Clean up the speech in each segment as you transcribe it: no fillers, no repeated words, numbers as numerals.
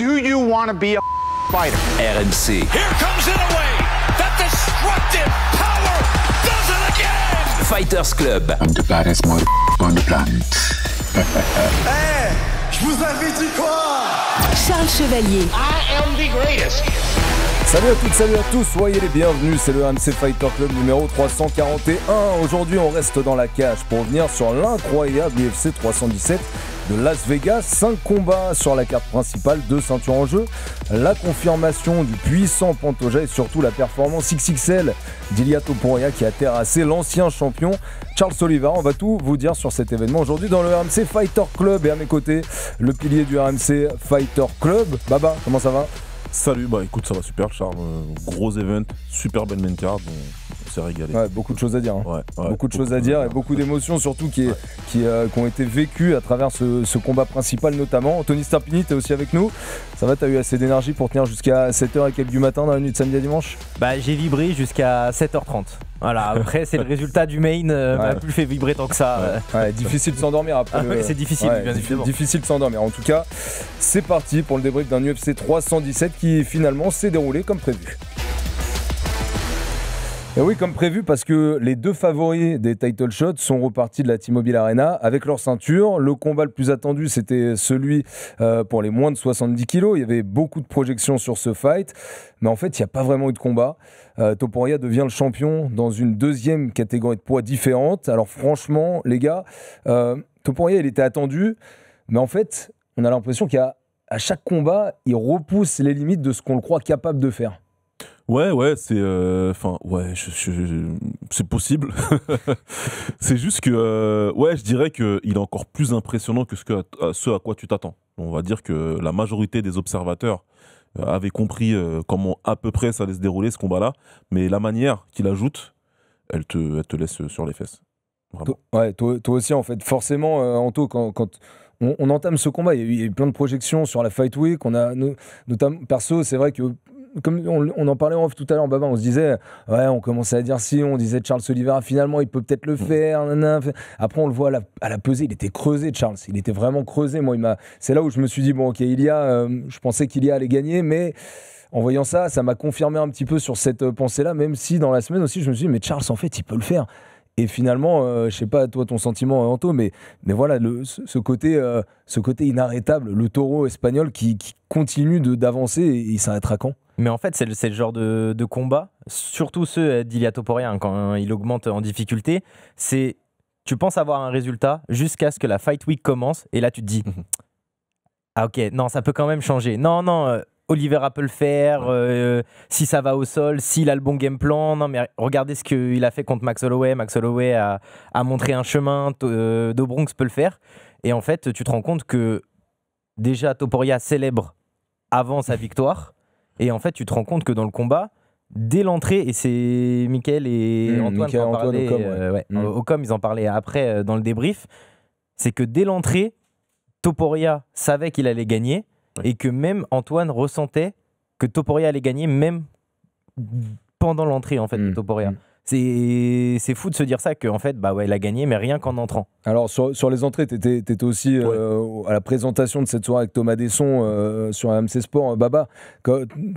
Do you want to be a fighter? RMC. Here comes Inoue. That destructive power does it again. Fighters Club. I'm the baddest motherfucker on the planet. Hey, je vous avais dit quoi? Charles Chevalier. I am the greatest. Salut à toutes, salut à tous, soyez les bienvenus, c'est le RMC Fighter Club numéro 341. Aujourd'hui on reste dans la cage pour revenir sur l'incroyable UFC 317 de Las Vegas. 5 combats sur la carte principale, 2 ceintures en jeu, la confirmation du puissant Pantoja et surtout la performance XXL d'Ilia Topuria qui a terrassé l'ancien champion Charles Oliveira. On va tout vous dire sur cet événement aujourd'hui dans le RMC Fighter Club et à mes côtés, le pilier du RMC Fighter Club, Baba, comment ça va ? Salut, bah écoute, ça va super, Charles. Gros event, super belle main card, on s'est régalé. Ouais, beaucoup de choses à dire. Hein. Ouais, beaucoup de choses à dire et beaucoup d'émotions surtout qui ont été vécues à travers ce combat principal notamment. Tony Starpini, t'es aussi avec nous. Ça va, t'as eu assez d'énergie pour tenir jusqu'à 7h et quelques du matin dans la nuit de samedi à dimanche ? Bah j'ai vibré jusqu'à 7h30. Voilà, après c'est le résultat du main, m'a plus fait vibrer tant que ça. Ouais, difficile de s'endormir après. Ouais, c'est difficile, bien évidemment. Difficile de s'endormir. En tout cas, c'est parti pour le débrief d'un UFC 317 qui finalement s'est déroulé comme prévu. Et oui, comme prévu, parce que les deux favoris des title shots sont repartis de la T-Mobile Arena avec leur ceinture. Le combat le plus attendu, c'était celui pour les moins de 70 kilos. Il y avait beaucoup de projections sur ce fight, mais en fait, il n'y a pas vraiment eu de combat. Topuria devient le champion dans une deuxième catégorie de poids différente. Alors franchement, les gars, Topuria, il était attendu, mais en fait, on a l'impression qu'à chaque combat, il repousse les limites de ce qu'on le croit capable de faire. Ouais, c'est c'est possible. C'est juste que je dirais qu'il est encore plus impressionnant que ce à quoi tu t'attends. On va dire que la majorité des observateurs avaient compris comment à peu près ça allait se dérouler ce combat-là, mais la manière qu'il ajoute, elle te laisse sur les fesses. Ouais, toi aussi en fait. Forcément, Anto, quand on entame ce combat, il y a eu plein de projections sur la Fight Week. On a notamment perso, c'est vrai que comme on en parlait en off tout à l'heure, Baba, on se disait, ouais, on commençait à dire si, on disait Charles Oliveira, finalement, il peut peut-être le faire. Après, on le voit à la pesée, il était creusé, Charles. Il était vraiment creusé. Moi, c'est là où je me suis dit, bon, ok, je pensais qu'Ilia allait gagner, mais en voyant ça m'a confirmé un petit peu sur cette pensée-là, même si dans la semaine aussi, je me suis dit, mais Charles, en fait, il peut le faire. Et finalement, je sais pas toi ton sentiment Anto, mais voilà ce côté inarrêtable, le taureau espagnol qui continue d'avancer et il s'arrêtera quand ? Mais en fait, c'est le genre de combat, surtout ceux d'Ilia Topuria, quand il augmente en difficulté, c'est tu penses avoir un résultat jusqu'à ce que la Fight Week commence et là tu te dis ah ok, non, ça peut quand même changer. Non, Oliveira peut le faire, si ça va au sol, s'il a le bon game plan. Non, mais regardez ce qu'il a fait contre Max Holloway. Max Holloway a montré un chemin, Do Bronx peut le faire. Et en fait, tu te rends compte que déjà Topuria célèbre avant sa victoire. Et en fait, tu te rends compte que dans le combat, dès l'entrée, et c'est Mickaël et Antoine qui en parlaient, Ocom, ils en parlaient après dans le débrief, c'est que dès l'entrée, Topuria savait qu'il allait gagner. Et que même Antoine ressentait que Topuria allait gagner même pendant l'entrée en fait de Topuria. C'est fou de se dire ça qu'en fait il a gagné mais rien qu'en entrant. Alors sur les entrées t'étais aussi à la présentation de cette soirée avec Thomas Desson sur RMC Sport. Baba,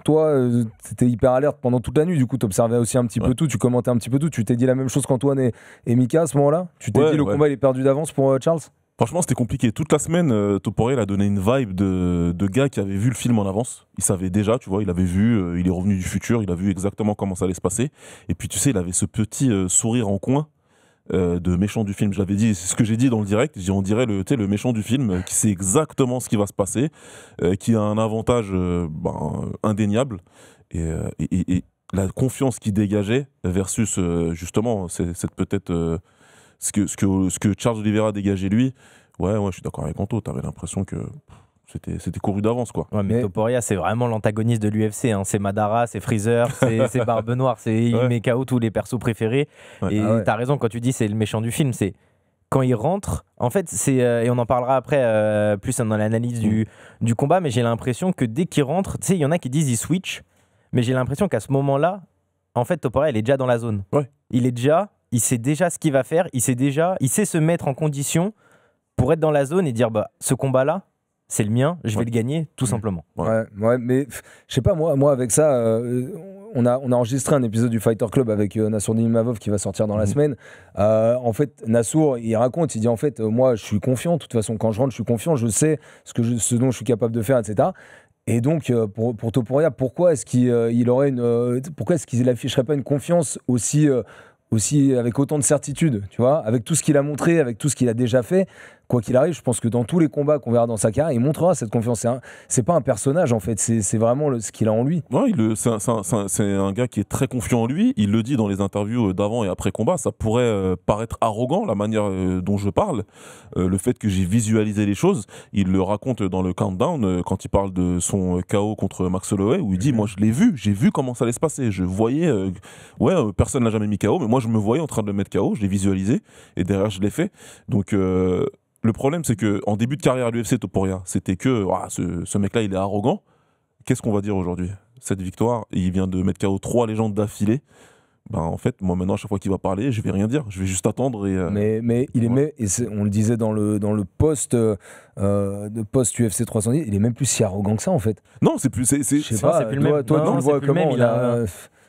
toi t'étais hyper alerte pendant toute la nuit, du coup t'observais aussi un petit peu tout, tu commentais un petit peu tout, tu t'es dit la même chose qu'Antoine et Mika à ce moment-là? Tu t'es dit le combat il est perdu d'avance pour Charles? Franchement, c'était compliqué. Toute la semaine, Topuria a donné une vibe de gars qui avait vu le film en avance. Il savait déjà, tu vois, il avait vu, il est revenu du futur, il a vu exactement comment ça allait se passer. Et puis, tu sais, il avait ce petit sourire en coin de méchant du film. Je l'avais dit, c'est ce que j'ai dit dans le direct. On dirait le méchant du film qui sait exactement ce qui va se passer, qui a un avantage indéniable. Et la confiance qu'il dégageait versus, justement, c'est peut-être... Ce que Charles Oliveira dégageait lui, je suis d'accord avec Anto, t'avais l'impression que c'était couru d'avance quoi. Ouais, mais Topuria c'est vraiment l'antagoniste de l'UFC, hein. C'est Madara, c'est Freezer, c'est Barbe Noire, il met KO tous les persos préférés. Et t'as raison quand tu dis c'est le méchant du film, c'est quand il rentre, en fait et on en parlera après plus dans l'analyse du combat, mais j'ai l'impression que dès qu'il rentre, tu sais il y en a qui disent il switch, mais j'ai l'impression qu'à ce moment-là, en fait Topuria il est déjà dans la zone. Il sait déjà ce qu'il va faire, il sait se mettre en condition pour être dans la zone et dire ce combat-là, c'est le mien, je vais le gagner, tout simplement. Ouais, mais je sais pas, moi avec ça, on a enregistré un épisode du Fighter Club avec Nassour Nimavov qui va sortir dans la semaine. En fait, Nassour, il raconte, il dit en fait, moi je suis confiant, de toute façon, quand je rentre, je suis confiant, je sais ce dont je suis capable de faire, etc. Et donc, pour Topuria, pourquoi est-ce qu'il afficherait pas une confiance aussi avec autant de certitude, tu vois, avec tout ce qu'il a montré, avec tout ce qu'il a déjà fait? Quoi qu'il arrive, je pense que dans tous les combats qu'on verra dans sa carrière, il montrera cette confiance. C'est pas un personnage, en fait, c'est vraiment ce qu'il a en lui. Ouais, c'est un gars qui est très confiant en lui. Il le dit dans les interviews d'avant et après combat. Ça pourrait paraître arrogant, la manière dont je parle. Le fait que j'ai visualisé les choses. Il le raconte dans le Countdown, quand il parle de son KO contre Max Holloway, où il dit, moi je l'ai vu, j'ai vu comment ça allait se passer. Je voyais, personne n'a jamais mis KO, mais moi je me voyais en train de le mettre KO, je l'ai visualisé, et derrière je l'ai fait. Donc... le problème, c'est qu'en début de carrière à l'UFC, Topuria, c'était que ce mec-là, il est arrogant. Qu'est-ce qu'on va dire aujourd'hui? Cette victoire, il vient de mettre KO 3 légendes d'affilée. Ben, en fait, moi maintenant, à chaque fois qu'il va parler, je vais rien dire. Je vais juste attendre. Mais il est on le disait dans le post UFC 310, il est même plus si arrogant que ça, en fait. Non, c'est plus. Je sais pas, c'est plus le même. Toi, tu le vois comment?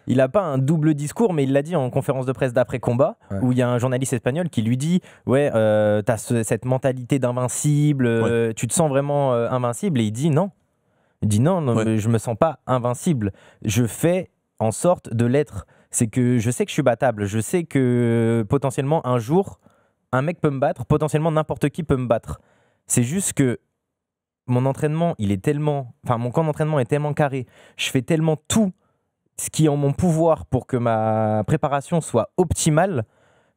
Il n'a pas un double discours, mais il l'a dit en conférence de presse d'après-combat, où il y a un journaliste espagnol qui lui dit « Ouais, t'as cette mentalité d'invincible, tu te sens vraiment invincible ?» Et il dit « Non. » Il dit « Non, mais je me sens pas invincible. Je fais en sorte de l'être. C'est que je sais que je suis battable. Je sais que potentiellement, un jour, un mec peut me battre. Potentiellement, n'importe qui peut me battre. C'est juste que mon entraînement, mon camp d'entraînement est tellement carré. Je fais tellement tout ce qui est en mon pouvoir pour que ma préparation soit optimale,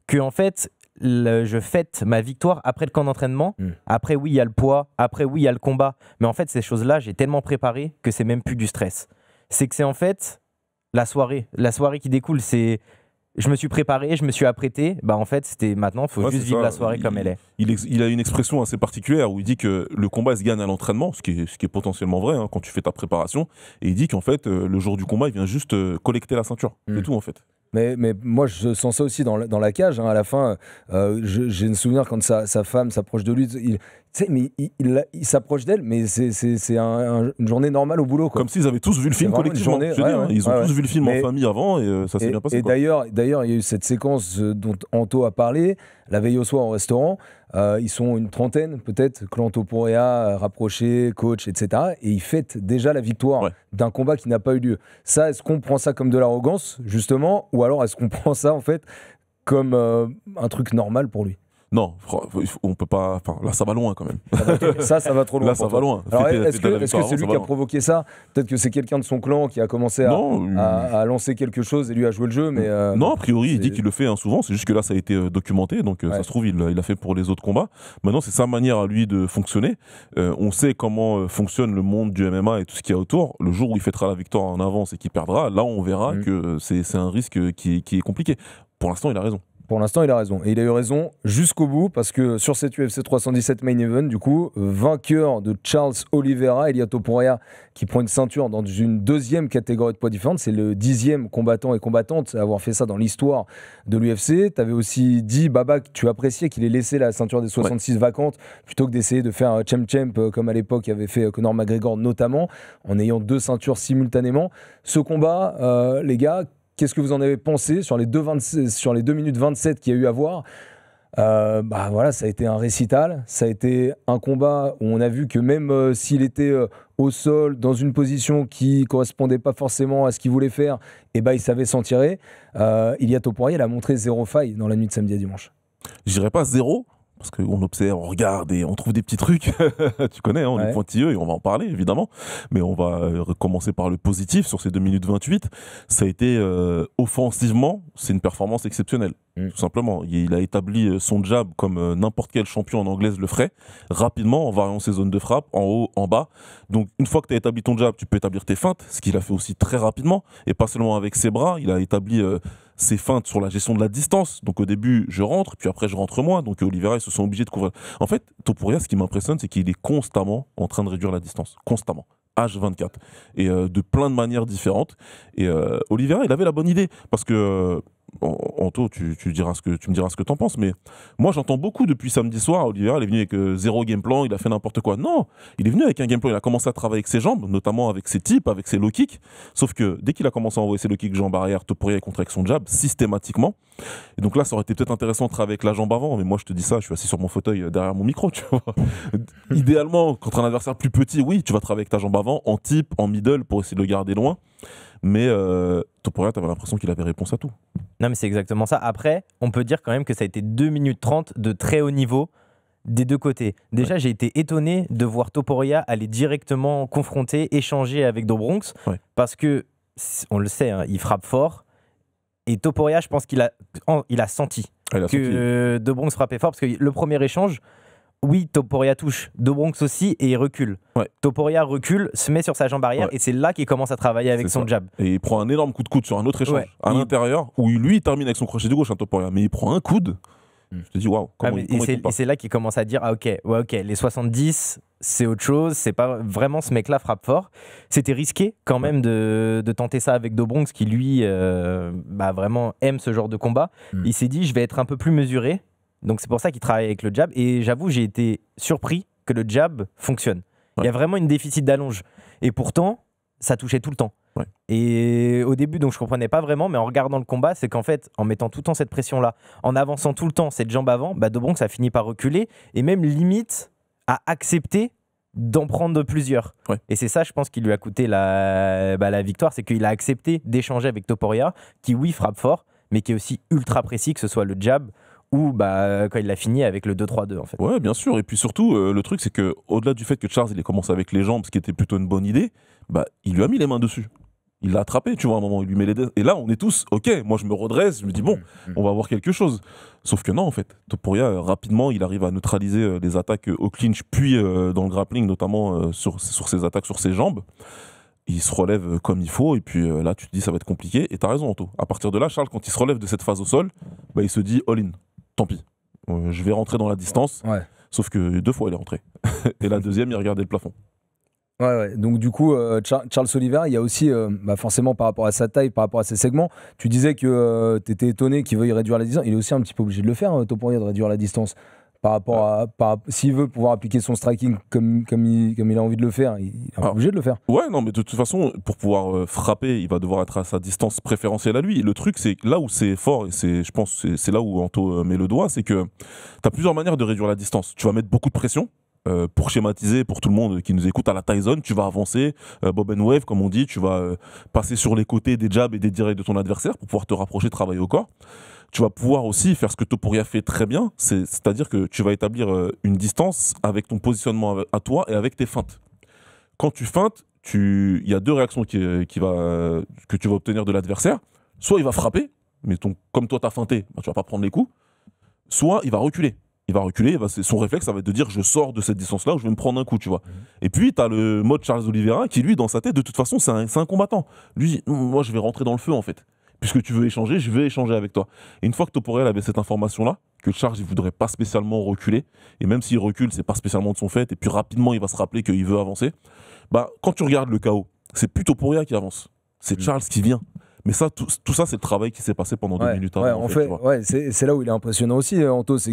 que en fait, je fête ma victoire après le camp d'entraînement. Après, oui, il y a le poids. Après, oui, il y a le combat. Mais en fait, ces choses-là, j'ai tellement préparé que c'est même plus du stress. C'est que c'est en fait la soirée qui découle. C'est je me suis préparé, je me suis apprêté. Bah en fait, c'était maintenant, il faut juste vivre la soirée comme elle est. Il a une expression assez particulière où il dit que le combat se gagne à l'entraînement, ce qui est potentiellement vrai quand tu fais ta préparation. Et il dit qu'en fait, le jour du combat, il vient juste collecter la ceinture. C'est tout en fait. Mais moi, je sens ça aussi dans la cage. À la fin, j'ai un souvenir quand sa femme s'approche de lui. Il s'approche d'elle, mais c'est une journée normale au boulot, quoi. Comme s'ils avaient tous vu le film collectivement. Ils ont tous vu le film en famille avant et ça s'est bien passé. Et d'ailleurs, il y a eu cette séquence dont Anto a parlé, la veille au soir au restaurant. Ils sont une trentaine, peut-être, clan Topuria, rapproché, coach, etc. Et ils fêtent déjà la victoire d'un combat qui n'a pas eu lieu. Ça, est-ce qu'on prend ça comme de l'arrogance, justement, ou alors est-ce qu'on prend ça, en fait, comme un truc normal pour lui? Non, on peut pas. Enfin, là, ça va loin quand même. Ça va trop loin. Là, ça va loin. Alors, est-ce que c'est lui qui a provoqué ça? Peut-être que c'est quelqu'un de son clan qui a commencé à lancer quelque chose et lui a joué le jeu, mais non, a priori, il dit qu'il le fait souvent. C'est juste que là, ça a été documenté, donc ça se trouve, il l'a fait pour les autres combats. Maintenant, c'est sa manière à lui de fonctionner. On sait comment fonctionne le monde du MMA et tout ce qu'il y a autour. Le jour où il fêtera la victoire en avance et qu'il perdra, là, on verra que c'est un risque qui est compliqué. Pour l'instant, il a raison. Pour l'instant, il a raison. Et il a eu raison jusqu'au bout, parce que sur cette UFC 317 main event, du coup, vainqueur de Charles Oliveira, Ilia Topuria, qui prend une ceinture dans une deuxième catégorie de poids différente. C'est le 10e combattant et combattante à avoir fait ça dans l'histoire de l'UFC. Tu avais aussi dit, Baba, que tu appréciais qu'il ait laissé la ceinture des 66 vacante, plutôt que d'essayer de faire un champ comme à l'époque avait fait Conor McGregor notamment, en ayant 2 ceintures simultanément. Ce combat, les gars, qu'est-ce que vous en avez pensé sur les 2 minutes 27 qu'il y a eu à voir? Voilà, ça a été un récital, ça a été un combat où on a vu que même s'il était au sol, dans une position qui correspondait pas forcément à ce qu'il voulait faire, il savait s'en tirer. Ilia Topuria, il a montré 0 faille dans la nuit de samedi à dimanche. Je dirais pas 0. Parce qu'on observe, on regarde et on trouve des petits trucs. Tu connais, on est pointilleux et on va en parler évidemment. Mais on va commencer par le positif sur ces 2 minutes 28. Ça a été offensivement, c'est une performance exceptionnelle. Tout simplement. Il a établi son jab comme n'importe quel champion en anglaise le ferait, rapidement, en variant ses zones de frappe, en haut, en bas. Donc une fois que tu as établi ton jab, tu peux établir tes feintes, ce qu'il a fait aussi très rapidement. Et pas seulement avec ses bras, il a établi ses feintes sur la gestion de la distance. Donc au début, je rentre, puis après je rentre moins. Donc Oliveira, ils se sont obligés de couvrir. En fait, Topuria, ce qui m'impressionne, c'est qu'il est constamment en train de réduire la distance. Constamment. H24. Et de plein de manières différentes. Et Oliveira, il avait la bonne idée. Parce que Anto, tu me diras ce que t'en penses, mais moi j'entends beaucoup depuis samedi soir. Oliveira, il est venu avec zéro game plan, il a fait n'importe quoi. Non, il est venu avec un game plan, il a commencé à travailler avec ses jambes, notamment avec ses tips, avec ses low kicks. Sauf que dès qu'il a commencé à envoyer ses low kicks jambes arrière, Topuria est contre avec son jab, systématiquement. Et donc là, ça aurait été peut-être intéressant de travailler avec la jambe avant, mais moi je te dis ça, je suis assis sur mon fauteuil derrière mon micro, tu vois. Idéalement, contre un adversaire plus petit, oui, tu vas travailler avec ta jambe avant, en tip, en middle, pour essayer de le garder loin. Mais Topuria, t'avais l'impression qu'il avait réponse à tout. Non, mais c'est exactement ça. Après, on peut dire quand même que ça a été 2 minutes 30 de très haut niveau des deux côtés. Déjà, j'ai été étonné de voir Topuria aller directement confronter, échanger avec Do Bronx, parce que, on le sait, hein, il frappe fort. Et Topuria, je pense qu'il a senti que Do Bronx frappait fort, parce que le premier échange, oui, Topuria touche, Do Bronx aussi, et il recule. Topuria recule, se met sur sa jambe arrière, et c'est là qu'il commence à travailler avec son jab. Et il prend un énorme coup de coude sur un autre échange, à l'intérieur, où lui, il termine avec son crochet de gauche, Topuria, mais il prend un coude. Je te dis, waouh, et c'est là qu'il commence à dire, ok, les 70, c'est autre chose, c'est pas vraiment ce mec-là frappe fort. C'était risqué quand même de tenter ça avec Do Bronx, qui lui, vraiment aime ce genre de combat. Il s'est dit, je vais être un peu plus mesuré. Donc c'est pour ça qu'il travaille avec le jab. Et j'avoue, j'ai été surpris que le jab fonctionne. Il y a vraiment une déficit d'allonge. Et pourtant, ça touchait tout le temps. Et au début, donc je comprenais pas vraiment, mais en regardant le combat, c'est qu'en fait, en mettant tout le temps cette pression-là, en avançant tout le temps cette jambe avant, Do Bronx a fini par reculer et même limite à accepter d'en prendre plusieurs. Et c'est ça, je pense, qui lui a coûté la victoire, c'est qu'il a accepté d'échanger avec Topuria, qui oui frappe fort, mais qui est aussi ultra précis, que ce soit le jab ou quand il a fini avec le 2-3-2 en fait. Ouais, bien sûr. Et puis surtout, le truc, c'est que au-delà du fait que Charles il ait commencé avec les jambes, ce qui était plutôt une bonne idée, il lui a mis les mains dessus. Il l'a attrapé, tu vois, à un moment, il lui met les dents. Et là, on est tous, ok, moi je me redresse, je me dis, bon, on va voir quelque chose. Sauf que non, en fait. Topuria, rapidement, il arrive à neutraliser les attaques au clinch, puis dans le grappling, notamment sur ses attaques sur ses jambes. Il se relève comme il faut, et puis là, tu te dis, ça va être compliqué. Et t'as raison, Anto. À partir de là, Charles, quand il se relève de cette phase au sol, il se dit, all in. Tant pis. Je vais rentrer dans la distance. Sauf que 2 fois, il est rentré. Et la deuxième, il regardait le plafond. Donc du coup, Charles Oliveira, il y a aussi, forcément par rapport à sa taille, par rapport à ses segments, tu disais que tu étais étonné qu'il veuille réduire la distance. Il est aussi un petit peu obligé de le faire, Topuria, de réduire la distance. Par rapport s'il veut pouvoir appliquer son striking comme il a envie de le faire, il est obligé de le faire. Ouais, non, mais de toute façon, pour pouvoir frapper, il va devoir être à sa distance préférentielle à lui. Et le truc, c'est là où c'est fort, et je pense que c'est là où Anto met le doigt, c'est que tu as plusieurs manières de réduire la distance. Tu vas mettre beaucoup de pression. Pour schématiser pour tout le monde qui nous écoute à la Tyson, tu vas avancer, bob and wave comme on dit, tu vas passer sur les côtés des jabs et des directs de ton adversaire pour pouvoir te rapprocher, travailler au corps. Tu vas pouvoir aussi faire ce que Topuria fait très bien, c'est-à-dire que tu vas établir une distance avec ton positionnement à toi et avec tes feintes. Quand tu feintes, il y a 2 réactions que tu vas obtenir de l'adversaire. Soit il va frapper, mais comme toi t'as feinté, tu vas pas prendre les coups. Soit il va reculer. Son réflexe, ça va être de dire je sors de cette distance-là ou je vais me prendre un coup, tu vois. Et puis, tu as le mode Charles Oliveira qui, lui, dans sa tête, de toute façon, c'est un combattant. Lui, moi, je vais rentrer dans le feu, en fait. Puisque tu veux échanger, je vais échanger avec toi. Et une fois que Topuria avait cette information-là, que Charles, il voudrait pas spécialement reculer, et même s'il recule, c'est pas spécialement de son fait, et puis rapidement, il va se rappeler qu'il veut avancer, quand tu regardes le KO, c'est plus Topuria qui avance. C'est Charles qui vient. Mais ça, tout ça, c'est le travail qui s'est passé pendant 2 minutes avant. C'est là où il est impressionnant aussi, Anto, c'est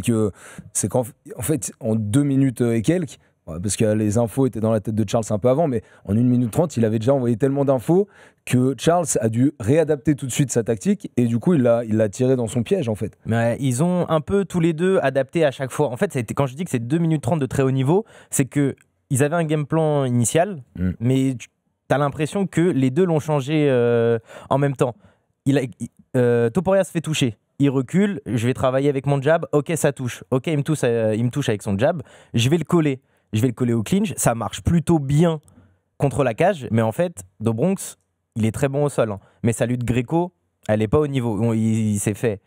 qu'en fait, en 2 minutes et quelques, parce que les infos étaient dans la tête de Charles un peu avant, mais en 1 minute 30, il avait déjà envoyé tellement d'infos que Charles a dû réadapter tout de suite sa tactique, et du coup, il l'a tiré dans son piège, en fait. Mais ils ont un peu tous les deux adapté à chaque fois. En fait, quand je dis que c'est 2 minutes 30 de très haut niveau, c'est qu'ils avaient un game plan initial, mais t'as l'impression que les deux l'ont changé en même temps. Topuria se fait toucher. Il recule, je vais travailler avec mon jab. Ok, ça touche. Ok, il me touche avec son jab. Je vais le coller au clinch. Ça marche plutôt bien contre la cage. Mais en fait, Do Bronx, il est très bon au sol. Hein. Mais sa lutte gréco, elle n'est pas au niveau. Il s'est fait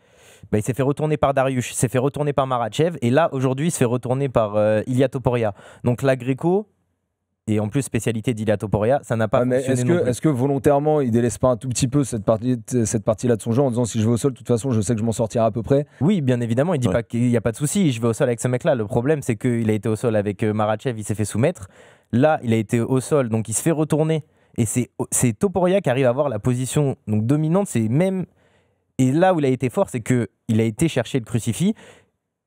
retourner par Dariush, il s'est fait retourner par Makhachev. Et là, aujourd'hui, il se fait retourner par Ilia Topuria. Donc la gréco... Et en plus, spécialité d'Ilia Topuria, ça n'a pas fonctionné. Est-ce que volontairement, il délaisse pas un tout petit peu cette partie-là de son jeu en disant si je vais au sol, de toute façon, je sais que je m'en sortirai à peu près? Oui, bien évidemment, il dit pas qu'il n'y a pas de souci, je vais au sol avec ce mec-là. Le problème, c'est qu'il a été au sol avec Makhachev, il s'est fait soumettre. Là, il a été au sol, donc il se fait retourner. Et c'est Topuria qui arrive à avoir la position donc, dominante. C'est même Et là où il a été fort, c'est qu'il a été chercher le crucifix,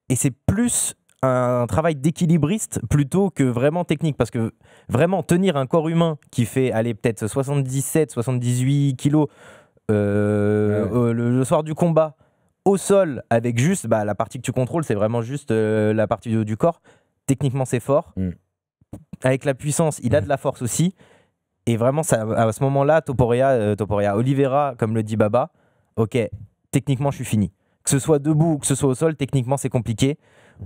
et c'est plus un travail d'équilibriste plutôt que vraiment technique, parce que vraiment tenir un corps humain qui fait aller peut-être 77-78 kilos le soir du combat au sol avec juste la partie que tu contrôles, c'est vraiment juste la partie du corps, techniquement c'est fort. Avec la puissance il a de la force aussi, et vraiment ça, à ce moment-là Topuria, Oliveira, comme le dit Baba, ok, techniquement je suis fini, que ce soit debout ou que ce soit au sol, techniquement c'est compliqué.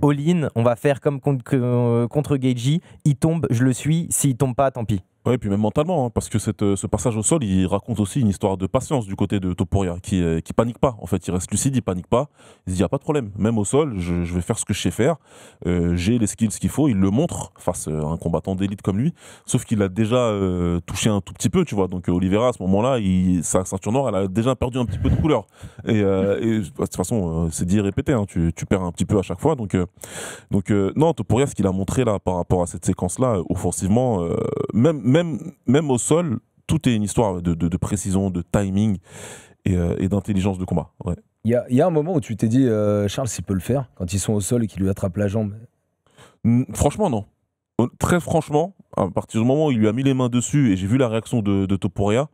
All-in, on va faire comme contre Gaethje, il tombe, je le suis, s'il tombe pas, tant pis. Ouais, et puis même mentalement, hein, parce que ce passage au sol, il raconte aussi une histoire de patience du côté de Topuria, qui panique pas. En fait, il reste lucide, il panique pas. Il se dit, y a pas de problème. Même au sol, je vais faire ce que je sais faire. J'ai les skills qu'il faut. Il le montre face à un combattant d'élite comme lui. Sauf qu'il a déjà touché un tout petit peu, tu vois. Donc Oliveira, à ce moment-là, sa ceinture noire, elle a déjà perdu un petit peu de couleur. Et de toute façon, c'est dit et répété, hein, tu perds un petit peu à chaque fois. Donc non, Topuria, ce qu'il a montré là par rapport à cette séquence-là, offensivement, même au sol, tout est une histoire de précision, de timing et d'intelligence de combat. Ouais. Il y a un moment où tu t'es dit, Charles, s'il peut le faire, quand ils sont au sol et qu'il lui attrape la jambe. Franchement, non. Très franchement, à partir du moment où il lui a mis les mains dessus et j'ai vu la réaction de Topuria,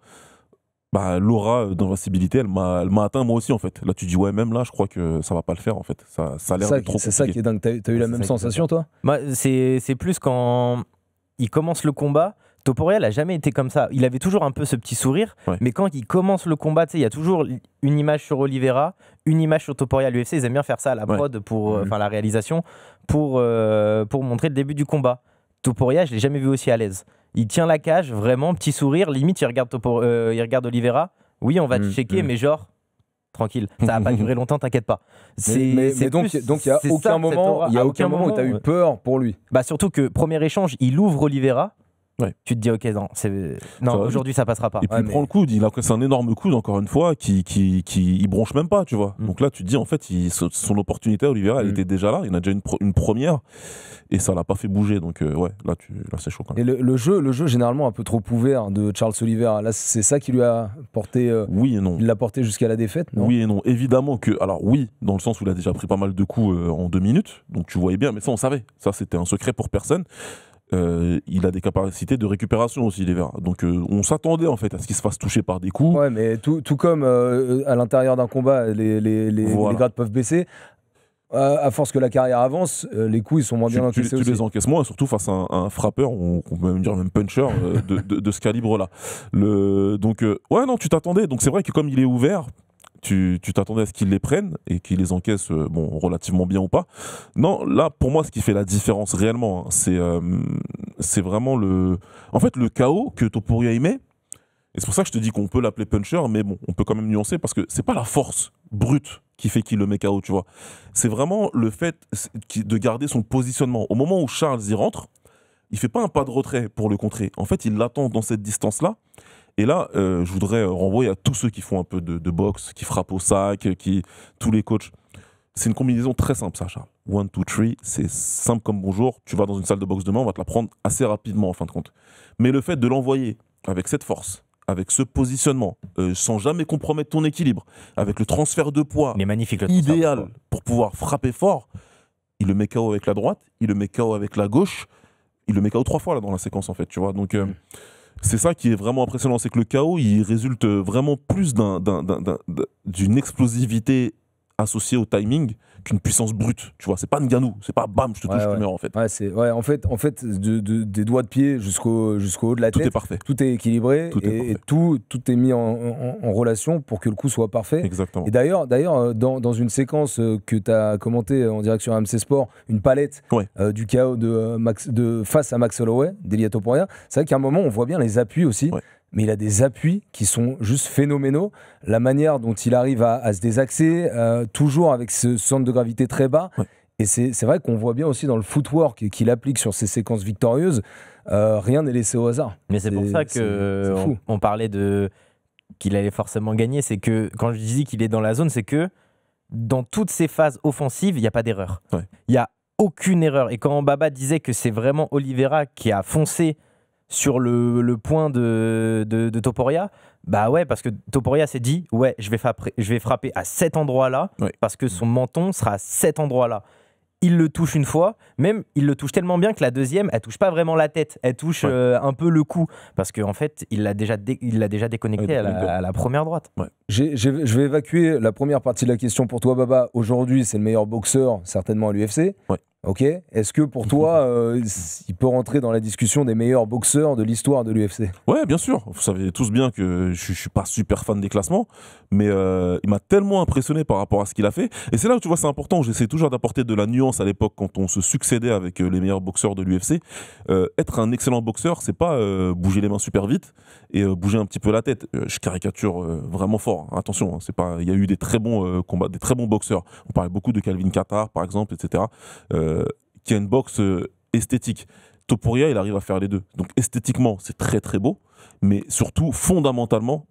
l'aura d'invincibilité, elle m'a atteint moi aussi en fait. Là tu dis ouais, même là je crois que ça va pas le faire en fait. Ça a l'air d'être trop compliqué. C'est ça qui est dingue. T'as eu la même sensation toi? C'est plus quand il commence le combat. Topuria n'a jamais été comme ça. Il avait toujours un peu ce petit sourire, mais quand il commence le combat, il y a toujours une image sur Oliveira, une image sur Topuria. L'UFC, ils aiment bien faire ça à la prod, pour la réalisation, pour montrer le début du combat. Topuria, je l'ai jamais vu aussi à l'aise. Il tient la cage, vraiment, petit sourire, limite il regarde Oliveira. Oui, on va te checker, mais genre, tranquille, ça va pas durer longtemps, t'inquiète pas. Mais donc il y a aucun moment où t'as eu peur pour lui. Surtout que premier échange, il ouvre Oliveira. Ouais. Tu te dis ok, non, aujourd'hui ça passera pas. Et puis il prend le coude, il a c'est un énorme coude encore une fois qui il bronche même pas, tu vois. Donc là tu te dis en fait son opportunité à Oliveira elle était déjà là, il y en a déjà une première et ça l'a pas fait bouger, donc là c'est chaud quand même. Et le jeu généralement un peu trop ouvert de Charles Oliveira, là c'est ça qui lui a porté oui et non. Il l'a porté jusqu'à la défaite, non? Oui et non, évidemment que alors oui, dans le sens où il a déjà pris pas mal de coups en 2 minutes, donc tu voyais bien, mais ça on savait, ça c'était un secret pour personne. Il a des capacités de récupération aussi, Oliveira. Donc on s'attendait en fait à ce qu'il se fasse toucher par des coups. Ouais, mais tout comme à l'intérieur d'un combat, les grades peuvent baisser. À force que la carrière avance, les coups ils sont moins bien encaissés aussi. Tu les encaisses moins, surtout face à un frappeur, on peut même dire même puncher de ce calibre-là. Donc ouais non, tu t'attendais. Donc c'est vrai que comme il est ouvert, tu t'attendais à ce qu'ils les prennent et qu'ils les encaissent relativement bien ou pas. Non, là pour moi ce qui fait la différence réellement, c'est vraiment le KO que Topuria y met. Et c'est pour ça que je te dis qu'on peut l'appeler puncher, mais bon, on peut quand même nuancer parce que c'est pas la force brute qui fait qu'il le met KO, tu vois. C'est vraiment le fait de garder son positionnement. Au moment où Charles y rentre, il fait pas un pas de retrait pour le contrer. En fait, il l'attend dans cette distance-là. Et là, je voudrais renvoyer à tous ceux qui font un peu de boxe, qui frappent au sac, tous les coachs. C'est une combinaison très simple, ça, Charles. 1, 2, 3, c'est simple comme bonjour. Tu vas dans une salle de boxe demain, on va te la prendre assez rapidement, en fin de compte. Mais le fait de l'envoyer avec cette force, avec ce positionnement, sans jamais compromettre ton équilibre, avec le transfert de poids idéal pour pouvoir frapper fort, il le met KO avec la droite, il le met KO avec la gauche, il le met KO 3 fois là, dans la séquence, en fait, tu vois. Donc... c'est ça qui est vraiment impressionnant, c'est que le KO, il résulte vraiment plus d'une explosivité associée au timing qu'une puissance brute. Tu vois, c'est pas Ngannou, c'est pas bam, je te touche, tu meurs en fait. En fait, des doigts de pied jusqu'au haut de la tête, tout est parfait. Tout est équilibré et tout est mis en relation pour que le coup soit parfait. Exactement. Et d'ailleurs, dans une séquence que tu as commentée en direct sur AMC Sport, une palette du KO face à Max Holloway, d'Ilia Topuria, c'est vrai qu'à un moment, on voit bien les appuis aussi. Ouais. Mais il a des appuis qui sont juste phénoménaux. La manière dont il arrive à se désaxer, toujours avec ce centre de gravité très bas. Ouais. Et c'est vrai qu'on voit bien aussi dans le footwork qu'il applique sur ces séquences victorieuses, rien n'est laissé au hasard. Mais c'est pour ça qu'on parlait qu'il allait forcément gagner. C'est que quand je dis qu'il est dans la zone, c'est que dans toutes ces phases offensives, il n'y a pas d'erreur. Il n'y a aucune erreur. Et quand Baba disait que c'est vraiment Oliveira qui a foncé sur le point de Topuria, bah ouais, parce que Topuria s'est dit, ouais, je vais frapper à cet endroit-là, parce que son menton sera à cet endroit-là. Il le touche une fois, même il le touche tellement bien que la deuxième, elle touche pas vraiment la tête, elle touche un peu le cou, parce qu'en fait, il l'a déjà déconnecté à la première droite. Ouais. Je vais évacuer la première partie de la question pour toi, Baba. Aujourd'hui, c'est le meilleur boxeur, certainement à l'UFC. Ouais. Ok. Est-ce que pour toi, il peut rentrer dans la discussion des meilleurs boxeurs de l'histoire de l'UFC? Ouais, bien sûr. Vous savez tous bien que je suis pas super fan des classements, mais il m'a tellement impressionné par rapport à ce qu'il a fait. Et c'est là où tu vois, c'est important. J'essaie toujours d'apporter de la nuance à l'époque quand on se succédait avec les meilleurs boxeurs de l'UFC. Être un excellent boxeur, c'est pas bouger les mains super vite et bouger un petit peu la tête. Je caricature vraiment fort. Hein. Attention, hein, c'est pas. Il y a eu des très bons combats, des très bons boxeurs. On parlait beaucoup de Calvin Kattar, par exemple, etc. Qui a une boxe esthétique. Topuria, il arrive à faire les deux. Donc esthétiquement, c'est très très beau, mais surtout fondamentalement,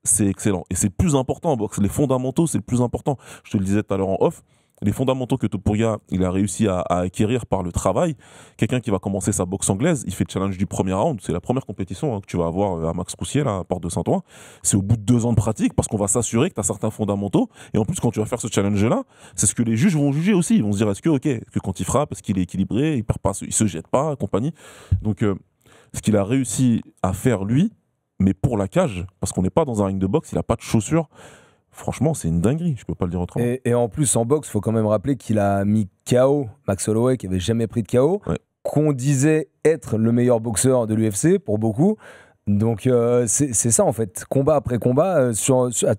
c'est excellent. Et c'est le plus important en boxe. Les fondamentaux, c'est le plus important. Je te le disais tout à l'heure en off. Les fondamentaux que Topuria il a réussi à acquérir par le travail. Quelqu'un qui va commencer sa boxe anglaise, il fait le challenge du premier round. C'est la première compétition que tu vas avoir à Max Roussier, là, à Porte de Saint-Ouen. C'est au bout de 2 ans de pratique parce qu'on va s'assurer que tu as certains fondamentaux. Et en plus, quand tu vas faire ce challenge-là, c'est ce que les juges vont juger aussi. Ils vont se dire, est-ce que quand il frappe, est-ce qu'il est équilibré, il perd pas, il se jette pas, compagnie. Donc, ce qu'il a réussi à faire lui, mais pour la cage, parce qu'on n'est pas dans un ring de boxe, il n'a pas de chaussures. Franchement, c'est une dinguerie, je peux pas le dire autrement. Et en plus, en boxe, il faut quand même rappeler qu'il a mis KO Max Holloway, qui avait jamais pris de KO, qu'on disait être le meilleur boxeur de l'UFC pour beaucoup. Donc c'est ça en fait, combat après combat, dans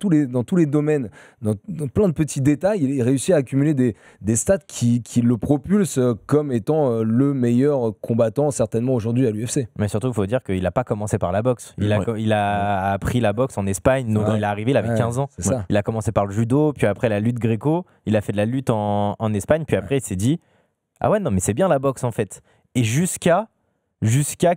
tous les domaines, dans plein de petits détails, il réussit à accumuler des stats qui le propulsent comme étant le meilleur combattant certainement aujourd'hui à l'UFC. Mais surtout il faut dire qu'il n'a pas commencé par la boxe, il a appris la boxe en Espagne, donc il est arrivé, il avait 15 ans, il a commencé par le judo, puis après la lutte gréco, il a fait de la lutte en Espagne, puis après il s'est dit ah ouais non mais c'est bien la boxe en fait, et jusqu'à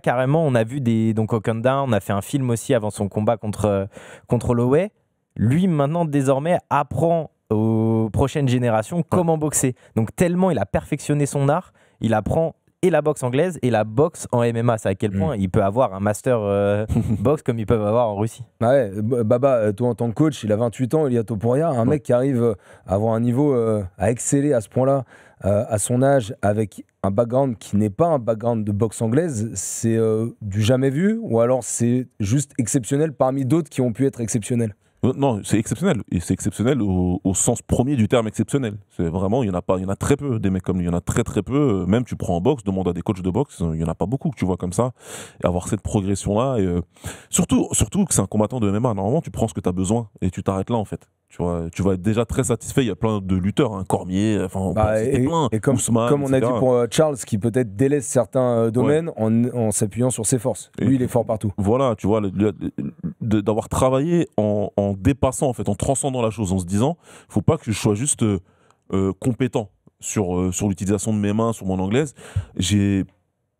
carrément, on a vu donc Okanda, on a fait un film aussi avant son combat contre Holloway. Lui, maintenant, désormais, apprend aux prochaines générations comment boxer. Donc, tellement il a perfectionné son art, il apprend et la boxe anglaise et la boxe en MMA. C'est à quel point il peut avoir un master boxe comme ils peuvent avoir en Russie. Ouais, Baba, toi en tant que coach, il a 28 ans, il y a Topuria, un mec qui arrive à avoir un niveau, à exceller à ce point-là, à son âge, avec un background qui n'est pas un background de boxe anglaise, c'est du jamais vu, ou alors c'est juste exceptionnel parmi d'autres qui ont pu être exceptionnels? Non, c'est exceptionnel. Et c'est exceptionnel au sens premier du terme exceptionnel. C'est vraiment, il y en a très peu des mecs comme lui. Il y en a très très peu. Même tu prends en boxe, demande à des coachs de boxe, il y en a pas beaucoup que tu vois comme ça. Et avoir cette progression-là, et surtout que c'est un combattant de MMA. Normalement, tu prends ce que tu as besoin et tu t'arrêtes là en fait. Tu vas être déjà très satisfait. Il y a plein de lutteurs, hein, Cormier, enfin, plein. Et comme on a dit pour Charles, qui peut-être délaisse certains domaines en s'appuyant sur ses forces. Lui, il est fort partout. Voilà, tu vois, d'avoir travaillé en dépassant, en fait, en transcendant la chose, en se disant, faut pas que je sois juste compétent sur l'utilisation de mes mains, sur mon anglaise. J'ai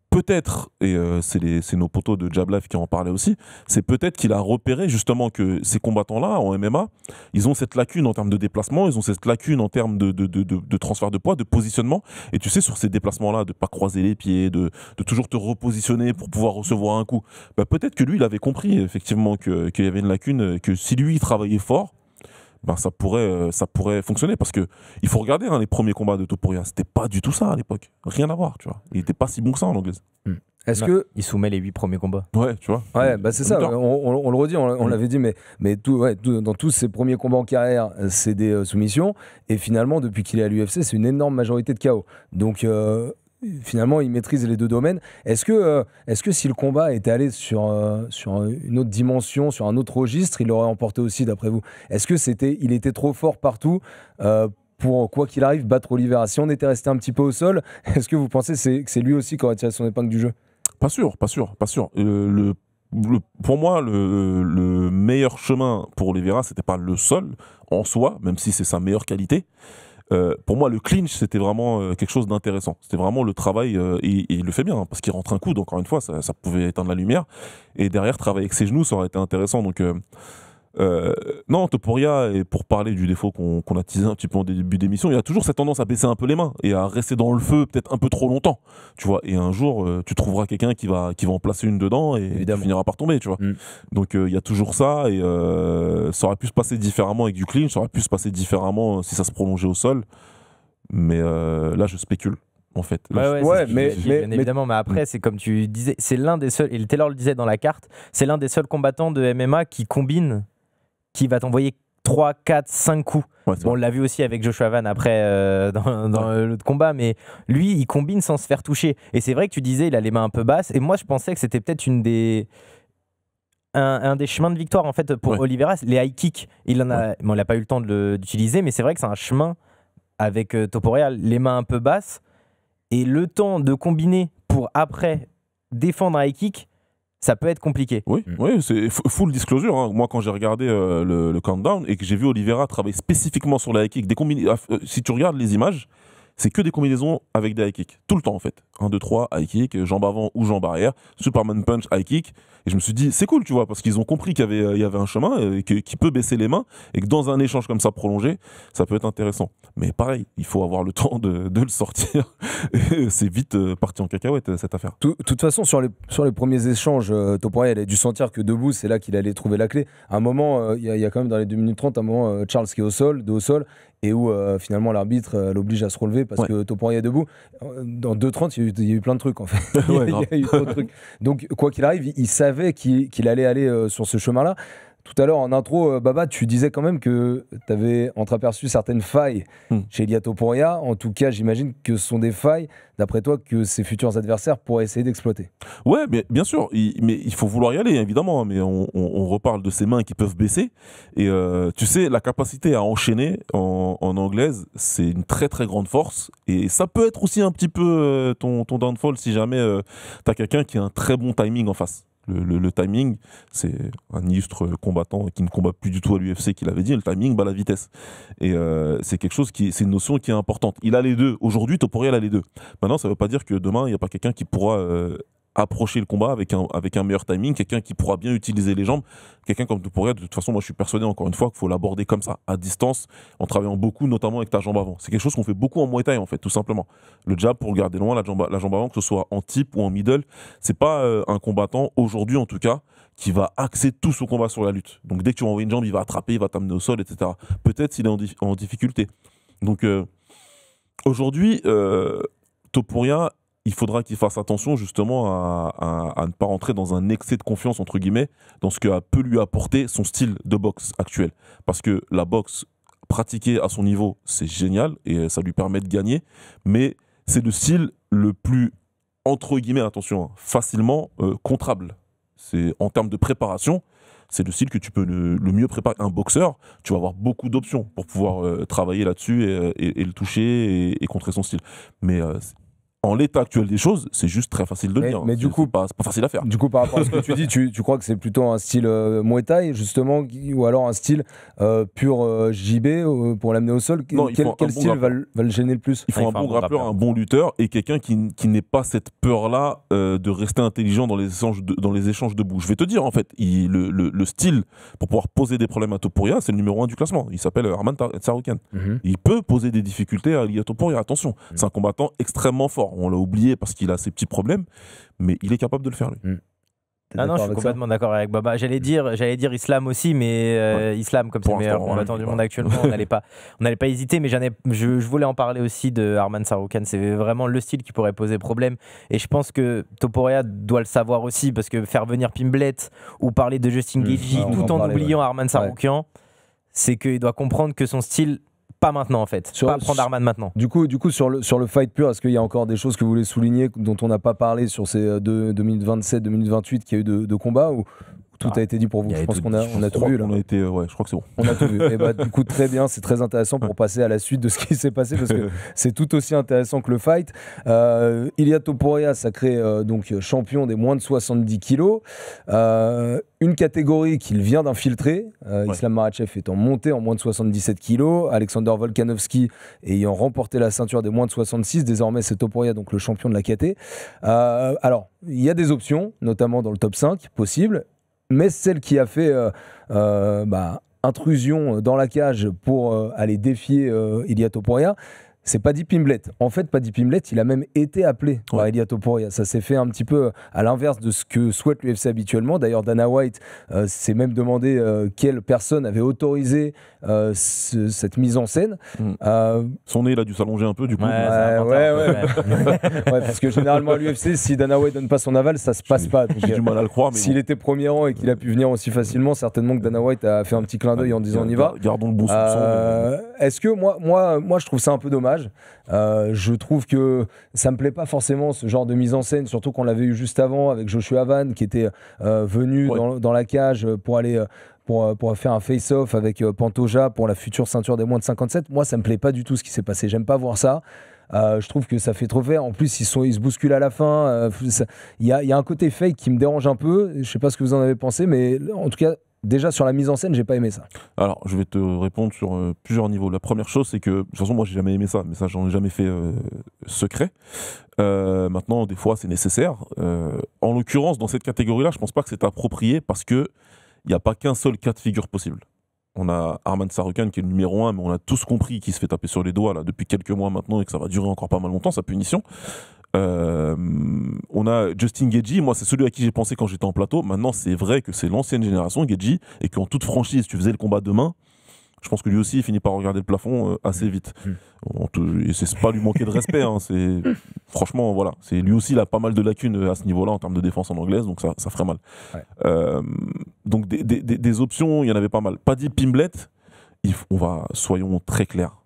peut-être, et c'est nos potos de Jab Life qui en parlaient aussi, c'est peut-être qu'il a repéré justement que ces combattants-là, en MMA, ils ont cette lacune en termes de déplacement, ils ont cette lacune en termes de transfert de poids, de positionnement. Et tu sais, sur ces déplacements-là, de ne pas croiser les pieds, de toujours te repositionner pour pouvoir recevoir un coup, bah, peut-être que lui, il avait compris effectivement qu'il y avait une lacune, que si lui, il travaillait fort, ben ça pourrait fonctionner, parce que il faut regarder les premiers combats de Topuria, c'était pas du tout ça à l'époque, rien à voir, tu vois. Il était pas si bon que ça en anglaise. Est-ce que il soumet les 8 premiers combats? Ouais, tu vois. Ouais, bah c'est ça. On le redit, on l'avait dit, mais dans tous ses premiers combats en carrière, c'est des soumissions, et finalement depuis qu'il est à l'UFC, c'est une énorme majorité de KO. Donc finalement, il maîtrise les deux domaines. Est-ce que si le combat était allé sur une autre dimension, sur un autre registre, il l'aurait emporté aussi, d'après vous? Est-ce que il était trop fort partout pour, quoi qu'il arrive, battre Oliveira? Si on était resté un petit peu au sol, est-ce que vous pensez que c'est lui aussi qui aurait tiré son épingle du jeu? Pas sûr. Pour moi, le meilleur chemin pour Oliveira, c'était pas le sol en soi, même si c'est sa meilleure qualité. Pour moi, le clinch, c'était vraiment quelque chose d'intéressant. C'était vraiment le travail, et il le fait bien, hein, parce qu'il rentre un coude, encore une fois, ça pouvait éteindre la lumière. Et derrière, travailler avec ses genoux, ça aurait été intéressant. Donc, Non, Topuria, et pour parler du défaut qu'on a teasé un petit peu en début d'émission, il a toujours cette tendance à baisser un peu les mains et à rester dans le feu peut-être un peu trop longtemps, tu vois. Et un jour, tu trouveras quelqu'un qui va en placer une dedans et tu finiras par tomber, tu vois. Donc il y a toujours ça, et ça aurait pu se passer différemment avec du clinch, ça aurait pu se passer différemment si ça se prolongeait au sol. Mais là, je spécule. En fait. Mais évidemment, mais après, c'est comme tu disais, c'est l'un des seuls, et Taylor le disait dans la carte, c'est l'un des seuls combattants de MMA qui combine, qui va t'envoyer 3, 4, 5 coups. Ouais, bon, on l'a vu aussi avec Joshua Van après dans l'autre combat, mais lui, il combine sans se faire toucher. Et c'est vrai que tu disais, il a les mains un peu basses, et moi, je pensais que c'était peut-être un des chemins de victoire en fait pour Oliveira, les high kicks. Il n'a pas eu le temps d'utiliser, mais c'est vrai que c'est un chemin avec Topuria, les mains un peu basses. Et le temps de combiner pour après défendre un high kick, ça peut être compliqué. Oui, c'est full disclosure. Hein. Moi, quand j'ai regardé le countdown et que j'ai vu Oliveira travailler spécifiquement sur le high kick, si tu regardes les images, c'est que des combinaisons avec des high kicks. Tout le temps, en fait. 1, 2, 3, high kick, jambe avant ou jambe arrière, Superman punch, high kick. Et je me suis dit, c'est cool, tu vois, parce qu'ils ont compris qu'il y avait un chemin qui peut baisser les mains et que dans un échange comme ça prolongé, ça peut être intéressant. Mais pareil, il faut avoir le temps de le sortir. Et c'est vite parti en cacahuète, cette affaire. De toute façon, sur les premiers échanges, Topuria, il a dû sentir que debout, c'est là qu'il allait trouver la clé. À un moment, il y a quand même dans les 2 minutes 30, un moment, Charles qui est au sol, et où finalement l'arbitre l'oblige à se relever parce que Topuria est debout. Dans 2:30, il y a eu plein de trucs en fait. Il y a eu trop de trucs. Donc quoi qu'il arrive, il savait qu'il allait aller sur ce chemin-là. Tout à l'heure en intro, Baba, tu disais quand même que tu avais entreaperçu certaines failles chez Ilia Topuria. En tout cas, j'imagine que ce sont des failles, d'après toi, que ses futurs adversaires pourraient essayer d'exploiter. Ouais, bien sûr, mais il faut vouloir y aller, évidemment. Mais on reparle de ses mains qui peuvent baisser. Et tu sais, la capacité à enchaîner en anglaise, c'est une très très grande force. Et ça peut être aussi un petit peu ton downfall si jamais tu as quelqu'un qui a un très bon timing en face. Le timing, c'est un illustre combattant qui ne combat plus du tout à l'UFC qui l'avait dit, le timing bat la vitesse. Et c'est quelque chose c'est une notion qui est importante. Il a les deux. Aujourd'hui, Topuria a les deux. Maintenant, ça ne veut pas dire que demain, il n'y a pas quelqu'un qui pourra approcher le combat avec un meilleur timing, quelqu'un qui pourra bien utiliser les jambes, quelqu'un comme Topuria. De toute façon, moi je suis persuadé encore une fois qu'il faut l'aborder comme ça, à distance, en travaillant beaucoup, notamment avec ta jambe avant. C'est quelque chose qu'on fait beaucoup en Muay Thai en fait, tout simplement. Le jab pour le garder loin, la jambe avant, que ce soit en tip ou en middle, c'est pas un combattant aujourd'hui en tout cas qui va axer tout son combat sur la lutte. Donc dès que tu vas envoyer une jambe, il va attraper, il va t'amener au sol, etc. Peut-être s'il est en difficulté. Donc aujourd'hui, Topuria, il faudra qu'il fasse attention justement à ne pas rentrer dans un excès de confiance, entre guillemets, dans ce que peut lui apporter son style de boxe actuel. Parce que la boxe pratiquée à son niveau, c'est génial et ça lui permet de gagner, mais c'est le style le plus, entre guillemets, attention, facilement contrable. C'est, en termes de préparation, c'est le style que tu peux le mieux préparer. Un boxeur, tu vas avoir beaucoup d'options pour pouvoir travailler là-dessus et le toucher et contrer son style. Mais en l'état actuel des choses, c'est juste très facile de le dire. Mais du coup, c'est pas facile à faire. Du coup, par rapport à ce que tu dis, tu crois que c'est plutôt un style Muay Thai, justement, ou alors un style pur JB pour l'amener au sol? Non, quel style va le gêner le plus? Il faut un bon grappleur, un bon lutteur et quelqu'un qui n'ait pas cette peur-là de rester intelligent dans les échanges debout. Je vais te dire, en fait, le style pour pouvoir poser des problèmes à Topuria, c'est le numéro 1 du classement. Il s'appelle Arman Tsarukyan. Il peut poser des difficultés à Ilia Topuria. Attention, c'est un combattant extrêmement fort. On l'a oublié parce qu'il a ses petits problèmes, mais il est capable de le faire, lui. Ah non, je suis complètement d'accord avec Baba. J'allais dire Islam aussi, mais Islam, comme c'est le meilleur combattant du monde actuellement, on n'allait pas hésiter, mais je voulais en parler aussi de Arman Tsarukyan. C'est vraiment le style qui pourrait poser problème. Et je pense que Topuria doit le savoir aussi, parce que faire venir Pimblet ou parler de Justin Gaethje tout en oubliant Arman Tsarukyan, c'est qu'il doit comprendre que son style, pas maintenant en fait, pas prendre Arman maintenant. Du coup sur le fight pur, est-ce qu'il y a encore des choses que vous voulez souligner dont on n'a pas parlé sur ces 2027-2028 qu'il y a eu de combats, ou tout a été dit pour vous? Je pense qu'on a tout vu là. Je crois que c'est bon. On a tout vu. Et du coup, très bien, c'est très intéressant pour passer à la suite de ce qui s'est passé, parce que c'est tout aussi intéressant que le fight. Ilia Topuria, sacré donc champion des moins de 70 kilos. Une catégorie qu'il vient d'infiltrer, Islam Makhachev étant monté en moins de 77 kilos, Alexander Volkanovski ayant remporté la ceinture des moins de 66, désormais c'est Topuria, donc le champion de la KT. Alors, il y a des options, notamment dans le top 5, possible. mais celle qui a fait intrusion dans la cage pour aller défier Ilia Topuria, c'est Paddy Pimblett. En fait, Paddy Pimblett, il a même été appelé par Ilia Topuria. Ça s'est fait un petit peu à l'inverse de ce que souhaite l'UFC habituellement. D'ailleurs, Dana White s'est même demandé quelle personne avait autorisé cette mise en scène. Son nez, il a dû s'allonger un peu, du coup. Ouais, parce que généralement à l'UFC, si Dana White donne pas son aval, ça se passe pas. J'ai du mal à le croire. Mais s'il était premier rang et qu'il a pu venir aussi facilement, certainement que Dana White a fait un petit clin d'œil en disant on y va. Gardons le bon soupçon. Est-ce que moi, je trouve ça un peu dommage. Je trouve que ça me plaît pas forcément ce genre de mise en scène, surtout qu'on l'avait eu juste avant avec Joshua Van qui était venu dans la cage pour aller pour faire un face-off avec Pantoja pour la future ceinture des moins de 57. Moi, ça me plaît pas du tout ce qui s'est passé. J'aime pas voir ça. Je trouve que ça fait trop faire. En plus, ils se bousculent à la fin. Il y a un côté fake qui me dérange un peu. Je sais pas ce que vous en avez pensé, mais en tout cas, déjà sur la mise en scène, j'ai pas aimé ça. Alors, je vais te répondre sur plusieurs niveaux. La première chose, c'est que, de toute façon, moi, j'ai jamais aimé ça, mais ça, j'en ai jamais fait secret. Maintenant, des fois, c'est nécessaire. En l'occurrence, dans cette catégorie-là, je pense pas que c'est approprié parce que il n'y a pas qu'un seul cas de figure possible. On a Arman Tsarukyan qui est le numéro 1, mais on a tous compris qu'il se fait taper sur les doigts là, depuis quelques mois maintenant et que ça va durer encore pas mal longtemps, sa punition. On a Justin Gaethje, moi c'est celui à qui j'ai pensé quand j'étais en plateau. Maintenant c'est vrai que c'est l'ancienne génération Gaethje et qu'en toute franchise tu faisais le combat demain, je pense que lui aussi il finit par regarder le plafond assez vite. Et c'est pas lui manquer de respect, hein, franchement voilà, lui aussi il a pas mal de lacunes à ce niveau-là en termes de défense en anglaise, donc ça ferait mal. Donc des options, il y en avait pas mal. Paddy Pimblett, soyons très clairs,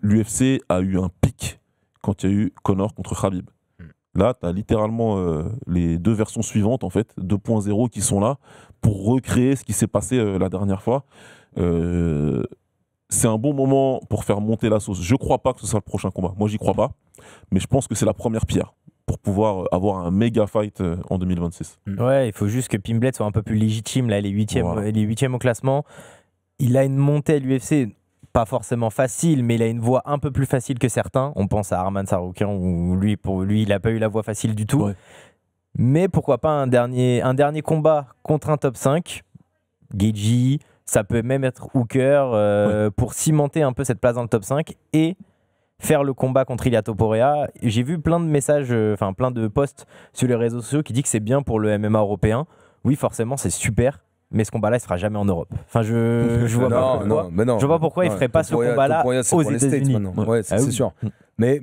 l'UFC a eu un pic quand il y a eu Conor contre Khabib. Là, tu as littéralement les deux versions suivantes, en fait, 2.0 qui sont là pour recréer ce qui s'est passé la dernière fois. C'est un bon moment pour faire monter la sauce. Je crois pas que ce soit le prochain combat. Moi, j'y crois pas. Mais je pense que c'est la première pierre pour pouvoir avoir un méga fight en 2026. Ouais, il faut juste que Pimblett soit un peu plus légitime. Là, il est 8e au classement. Il a une montée à l'UFC pas forcément facile, mais il a une voie un peu plus facile que certains. On pense à Arman Tsarukyan, où pour lui, il n'a pas eu la voie facile du tout. Ouais. Mais pourquoi pas un dernier combat contre un top 5, Gaethje, ça peut même être Hooker, pour cimenter un peu cette place dans le top 5 et faire le combat contre Ilia Topuria. J'ai vu plein de messages, plein de posts sur les réseaux sociaux qui disent que c'est bien pour le MMA européen. Oui, forcément, c'est super. Mais ce combat-là, il ne se fera jamais en Europe. Enfin, je vois pas pourquoi. Je vois pas pourquoi il ne ferait pas ce combat-là aux États-Unis. C'est sûr. Mais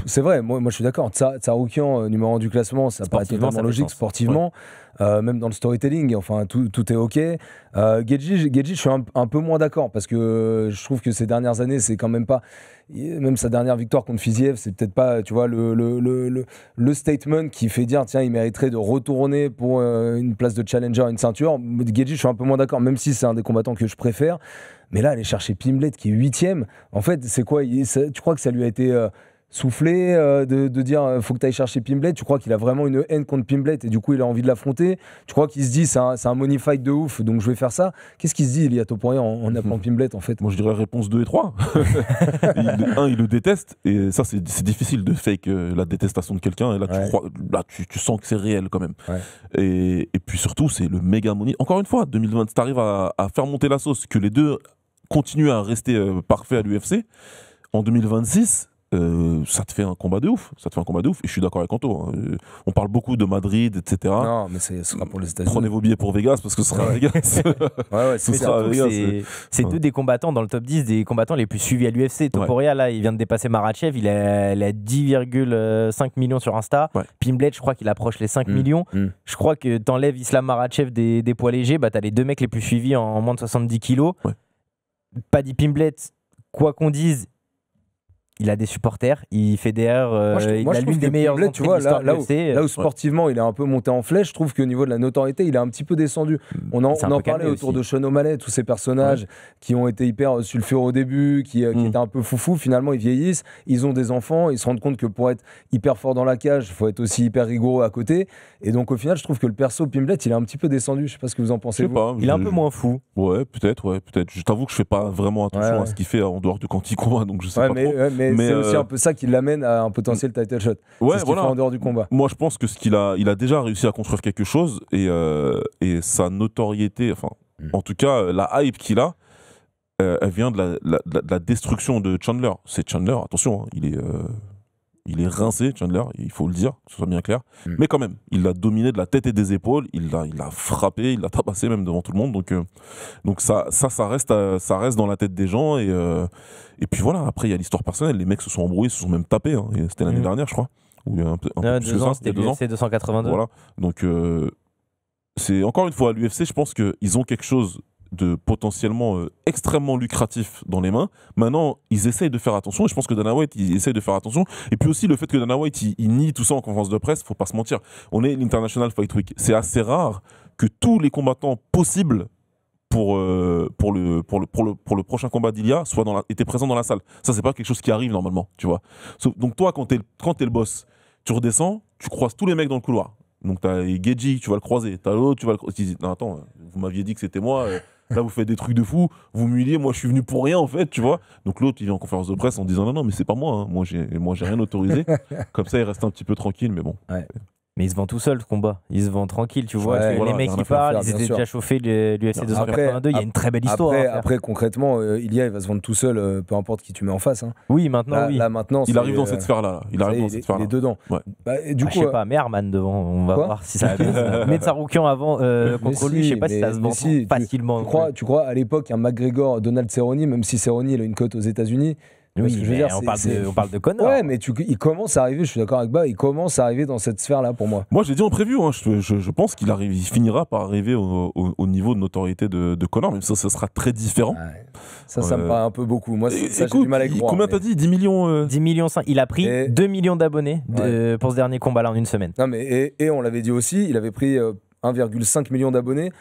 c'est vrai, moi je suis d'accord. Tsarukyan, numéro 1 du classement, ça paraît totalement logique sportivement. Même dans le storytelling, enfin tout est ok. Gaethje, je suis un peu moins d'accord parce que je trouve que ces dernières années, c'est quand même pas. Même sa dernière victoire contre Fiziev, c'est peut-être pas, tu vois, le statement qui fait dire tiens, il mériterait de retourner pour une place de challenger, une ceinture. Gaethje, je suis un peu moins d'accord, même si c'est un des combattants que je préfère. Mais là, aller chercher Pimblett qui est 8e, en fait, c'est quoi ? Tu crois que ça lui a été soufflé de dire faut que tu ailles chercher Pimblett ? Tu crois qu'il a vraiment une haine contre Pimblett et du coup il a envie de l'affronter ? Tu crois qu'il se dit c'est un money fight de ouf donc je vais faire ça ? Qu'est-ce qu'il se dit Ilia Topuria en appelant Pimblett en fait ? Moi je dirais réponse 2 et 3. Il le déteste et ça c'est difficile de fake la détestation de quelqu'un et là tu sens que c'est réel quand même. Ouais. Et puis surtout c'est le méga money. Encore une fois 2020 si t'arrives à faire monter la sauce que les deux continuent à rester parfaits à l'UFC en 2026 ça te fait un combat de ouf. Et je suis d'accord avec Anto. On parle beaucoup de Madrid, etc. Non, mais ce sera pour les États-Unis. Prenez vos billets pour Vegas parce que ce sera à Vegas. C'est deux des combattants dans le top 10 des combattants les plus suivis à l'UFC. Topuria, là, il vient de dépasser Makhachev. Il a 10,5 millions sur Insta. Ouais. Pimblett, je crois qu'il approche les 5 millions. Je crois que t'enlèves Islam Makhachev des poids légers, t'as les deux mecs les plus suivis en moins de 70 kilos. Ouais. Paddy Pimblett, quoi qu'on dise, il a des supporters, il fédère, il a l'une des meilleures entrées de l'histoire de l'UFC. Là où sportivement il est un peu monté en flèche, je trouve qu'au niveau de la notoriété il est un petit peu descendu. On en parlait autour de Sean O'Malley, tous ces personnages qui ont été hyper sulfureux au début, qui étaient un peu foufou, finalement ils vieillissent, ils ont des enfants, ils se rendent compte que pour être hyper fort dans la cage, il faut être aussi hyper rigoureux à côté. Et donc au final je trouve que le perso Pimblett il est un petit peu descendu, je sais pas ce que vous en pensez. Il est un peu moins fou. Ouais, peut-être. Je t'avoue que je fais pas vraiment attention à ce qu'il fait en dehors de quand il combat, donc je sais pas trop. Mais c'est aussi un peu ça qui l'amène à un potentiel title shot. Ouais, c'est ce qu'il fait en dehors du combat. Moi, je pense que il a déjà réussi à construire quelque chose et sa notoriété, enfin, en tout cas, la hype qu'il a, elle vient de la destruction de Chandler. C'est Chandler, attention, hein, il est rincé, Chandler, il faut le dire, que ce soit bien clair. Mais quand même, il l'a dominé de la tête et des épaules, il l'a frappé, il l'a tabassé même devant tout le monde. Donc ça reste dans la tête des gens. Et puis voilà, après, il y a l'histoire personnelle. Les mecs se sont embrouillés, se sont même tapés. Hein, c'était l'année dernière, je crois. Ou un peu plus que ça, c'était l'UFC 282. Voilà. Donc, c'est encore une fois, à l'UFC, je pense qu'ils ont quelque chose de potentiellement extrêmement lucratif dans les mains. Maintenant, ils essayent de faire attention, et je pense que Dana White, il essaye de faire attention. Et puis aussi, le fait que Dana White, il nie tout ça en conférence de presse, faut pas se mentir. On est l'International Fight Week. C'est assez rare que tous les combattants possibles pour le prochain combat d'Ilia étaient présents dans la salle. Ça, c'est pas quelque chose qui arrive normalement, tu vois. Donc toi, quand t'es le boss, tu redescends, tu croises tous les mecs dans le couloir. Donc t'as Geji, tu vas le croiser. T'as l'autre, tu vas le croiser. Tu dis, non, attends, vous m'aviez dit que c'était moi. Là, vous faites des trucs de fou, vous m'humiliez, moi je suis venu pour rien en fait, tu vois. Donc l'autre, il vient en conférence de presse en disant non, mais c'est pas moi, hein. Moi j'ai rien autorisé. Comme ça, il reste un petit peu tranquille, mais bon. Ouais. Mais il se vend tout seul, ce combat. Il se vend tranquille, tu vois. Ouais, les mecs qui parlent, ils étaient déjà chauffés, l'UFC 282. Il y a une très belle histoire. Après concrètement, Ilia, il va se vendre tout seul, peu importe qui tu mets en face. Hein. Oui, maintenant, là, maintenant, il arrive dans cette sphère-là. Il arrive dans cette sphère-là. Il est dedans. Ouais. Du coup, je sais pas, mais Herman devant, on va voir si ça va bien. Mais Tsaroukian avant contre lui, je sais pas si ça se vend facilement. Tu crois à l'époque, un McGregor, Donald Cerrone, même si Cerrone, il a une cote aux États-Unis. Oui, je veux dire, on parle de Conor. Ouais, mais il commence à arriver, je suis d'accord avec Ba, il commence à arriver dans cette sphère-là pour moi. Moi, j'ai dit en preview, hein, je pense qu'il finira par arriver au niveau de notoriété de Conor, même ça sera très différent. Ouais. Ça me paraît un peu beaucoup. Moi, ça, écoute, j'ai du mal à y croire. Combien t'as dit 10 millions 10 millions 5. Il a pris 2 millions d'abonnés pour ce dernier combat-là en une semaine. Non, mais et on l'avait dit aussi, il avait pris 1,5 million d'abonnés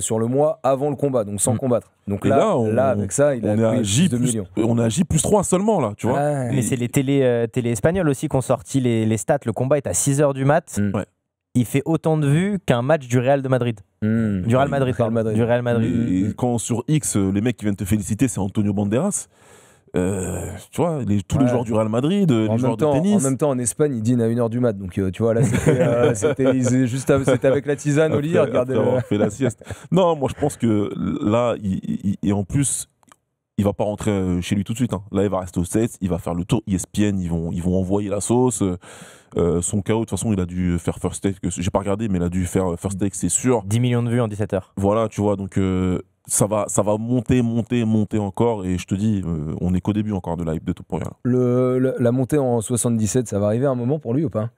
sur le mois avant le combat, donc sans combattre. Donc là, avec ça, il a pris 2 millions. On est à J+3 seulement, là, tu vois. Mais c'est les télé espagnoles aussi qui ont sorti les stats. Le combat est à 6h du mat. Ouais. Il fait autant de vues qu'un match du Real de Madrid. Du Real Madrid, Du Real Madrid. Et quand sur X, les mecs qui viennent te féliciter, c'est Antonio Banderas. Tu vois, tous les joueurs du Real Madrid, les joueurs de tennis. En même temps, en Espagne, ils dînent à 1h du mat. Donc, tu vois, là, c'était avec la tisane au lit. Après avoir fait la sieste. Non, moi, je pense que là, et en plus, il va pas rentrer chez lui tout de suite. Hein. Là, il va rester aux States, il va faire le tour ESPN, ils vont envoyer la sauce. Son KO, de toute façon, il a dû faire First Take. J'ai pas regardé, mais il a dû faire First Take, c'est sûr. 10 millions de vues en 17 heures. Voilà, tu vois, donc ça va monter encore. Et je te dis, on est qu'au début encore de l'hype de Topuria. La montée en 77, ça va arriver à un moment pour lui ou pas ?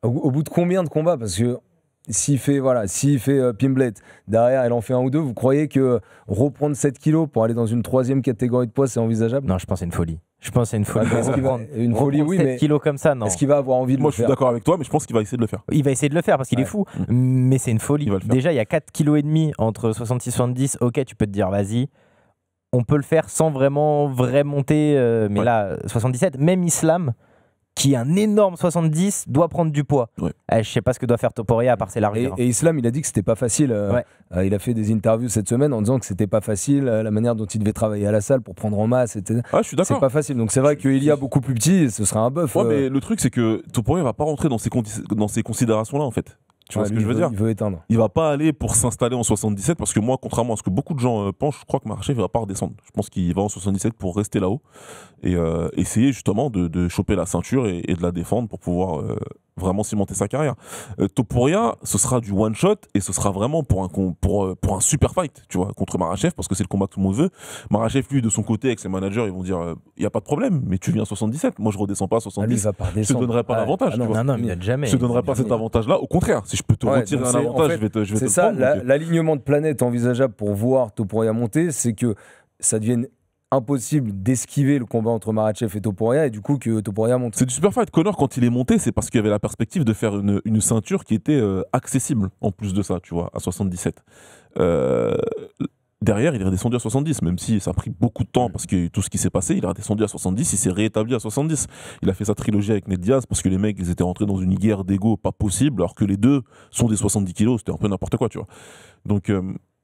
Au bout de combien de combats ? Parce que s'il fait Pimblet, derrière il en fait un ou deux, vous croyez que reprendre 7 kilos pour aller dans une 3e catégorie de poids, c'est envisageable ? Non, je pense que c'est une folie. Une folie, oui, 7 mais kilos comme ça, non. Est-ce qu'il va avoir envie de Moi, le je suis faire ? d'accord avec toi, mais je pense qu'il va essayer de le faire. Il va essayer de le faire parce qu'il est fou, mais c'est une folie. Déjà, il y a 4,5 kg entre 66 et 70. Ok, tu peux te dire, vas-y, on peut le faire sans vraie montée, mais là, 77, même Islam, qui est un énorme 70, doit prendre du poids. Ouais. Je sais pas ce que doit faire Topuria à part ses largeurs. Et Islam, il a dit que c'était pas facile. Il a fait des interviews cette semaine en disant que c'était pas facile, la manière dont il devait travailler à la salle pour prendre en masse, etc. Ah, je suis d'accord. C'est pas facile. Donc c'est vrai qu'il y a beaucoup plus petit, ce serait un bœuf. Ouais, mais le truc, c'est que Topuria va pas rentrer dans ces considérations-là, en fait. Tu vois ce que je veux dire ? Il veut éteindre. Il va pas aller pour s'installer en 77 parce que moi, contrairement à ce que beaucoup de gens pensent, je crois que Makhachev va pas redescendre. Je pense qu'il va en 77 pour rester là-haut et essayer justement de choper la ceinture et de la défendre pour pouvoir vraiment cimenter sa carrière. Topuria, ce sera du one shot et ce sera vraiment pour un super fight, tu vois, contre Makhachev parce que c'est le combat que tout le monde veut. Makhachev, lui, de son côté, avec ses managers, ils vont dire il y a pas de problème, mais tu viens à 77, moi je redescends pas à 70. Lui, il va pas je te donnerai pas l'avantage. Non, mais jamais. Je te donnerai pas cet avantage-là. Au contraire, si je peux te retirer un avantage, je vais te le prendre. C'est ça, l'alignement de planète envisageable pour voir Topuria monter, c'est que ça devienne impossible d'esquiver le combat entre Makhachev et Topuria et du coup que Topuria monte. C'est du super fight. Conor, quand il est monté, c'est parce qu'il y avait la perspective de faire une ceinture qui était accessible en plus de ça, tu vois, à 77. Derrière, il est redescendu à 70, même si ça a pris beaucoup de temps parce que tout ce qui s'est passé, il est redescendu à 70, il s'est réétabli à 70. Il a fait sa trilogie avec Ned Diaz parce que les mecs, ils étaient rentrés dans une guerre d'ego pas possible, alors que les deux sont des 70 kilos, c'était un peu n'importe quoi, tu vois. Donc,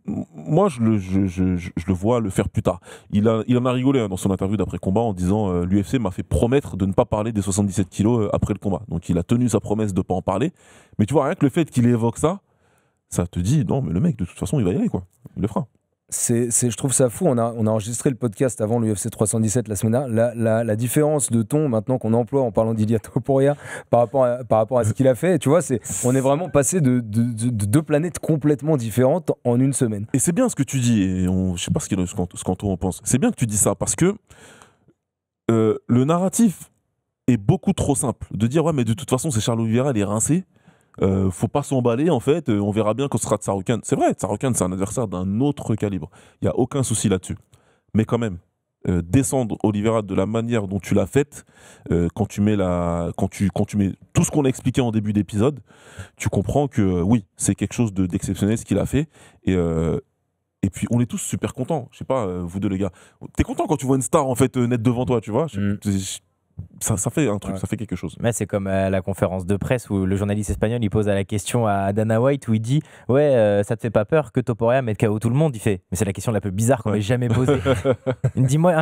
moi, je le vois le faire plus tard. Il en a rigolé dans son interview d'après combat en disant l'UFC m'a fait promettre de ne pas parler des 77 kilos après le combat. Donc il a tenu sa promesse de ne pas en parler. Mais tu vois, rien que le fait qu'il évoque ça te dit non, mais le mec, de toute façon, il va y aller, quoi. Il le fera. Je trouve ça fou. On a enregistré le podcast avant l'UFC 317 la semaine dernière. La différence de ton maintenant qu'on emploie en parlant d'Ilia Topuria par rapport à ce qu'il a fait, tu vois, on est vraiment passé de deux planètes complètement différentes en une semaine. Et c'est bien ce que tu dis. Et je sais pas ce qu'Anto en pense. C'est bien que tu dis ça parce que le narratif est beaucoup trop simple. De dire ouais, mais de toute façon, c'est Charles Oliveira, il est rincé. Faut pas s'emballer en fait, on verra bien quand ce sera Tsarukyan. C'est vrai, Tsarukyan c'est un adversaire d'un autre calibre, il n'y a aucun souci là-dessus. Mais quand même, descendre Oliveira de la manière dont tu l'as faite, quand tu mets tout ce qu'on a expliqué en début d'épisode, tu comprends que oui, c'est quelque chose d'exceptionnel ce qu'il a fait. Et puis on est tous super contents, je sais pas, vous deux les gars. T'es content quand tu vois une star en fait net devant toi, tu vois. Ça fait un truc, ça fait quelque chose. Mais c'est comme à la conférence de presse où le journaliste espagnol il pose la question à Dana White où il dit ouais, ça te fait pas peur que Topuria mette KO tout le monde? Il fait mais c'est la question la plus bizarre qu'on m'ait jamais posée. Il me dit moi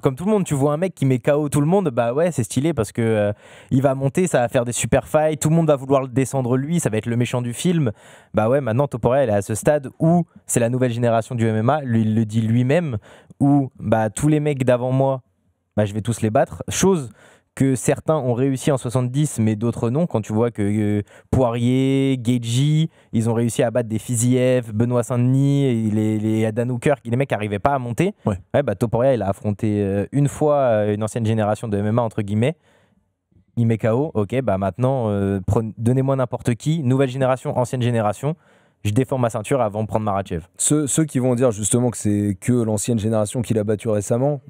comme tout le monde, tu vois un mec qui met KO tout le monde, bah ouais c'est stylé parce que il va monter, ça va faire des super fights, tout le monde va vouloir le descendre lui, ça va être le méchant du film. Bah ouais, maintenant Topuria il est à ce stade où c'est la nouvelle génération du MMA, lui il le dit lui-même, où bah tous les mecs d'avant moi bah, je vais tous les battre. Chose que certains ont réussi en 70, mais d'autres non. Quand tu vois que Poirier, Gaethje, ils ont réussi à battre des Fiziev, Benoît Saint-Denis, les Dan Hooker, les mecs n'arrivaient pas à monter. Ouais, bah, Topuria, il a affronté une fois une ancienne génération de MMA, entre guillemets. Il met KO. Ok, bah maintenant, donnez-moi n'importe qui. Nouvelle génération, ancienne génération. Je défends ma ceinture avant de prendre Makhachev. Ceux qui vont dire justement que c'est que l'ancienne génération qui l'a battu récemment,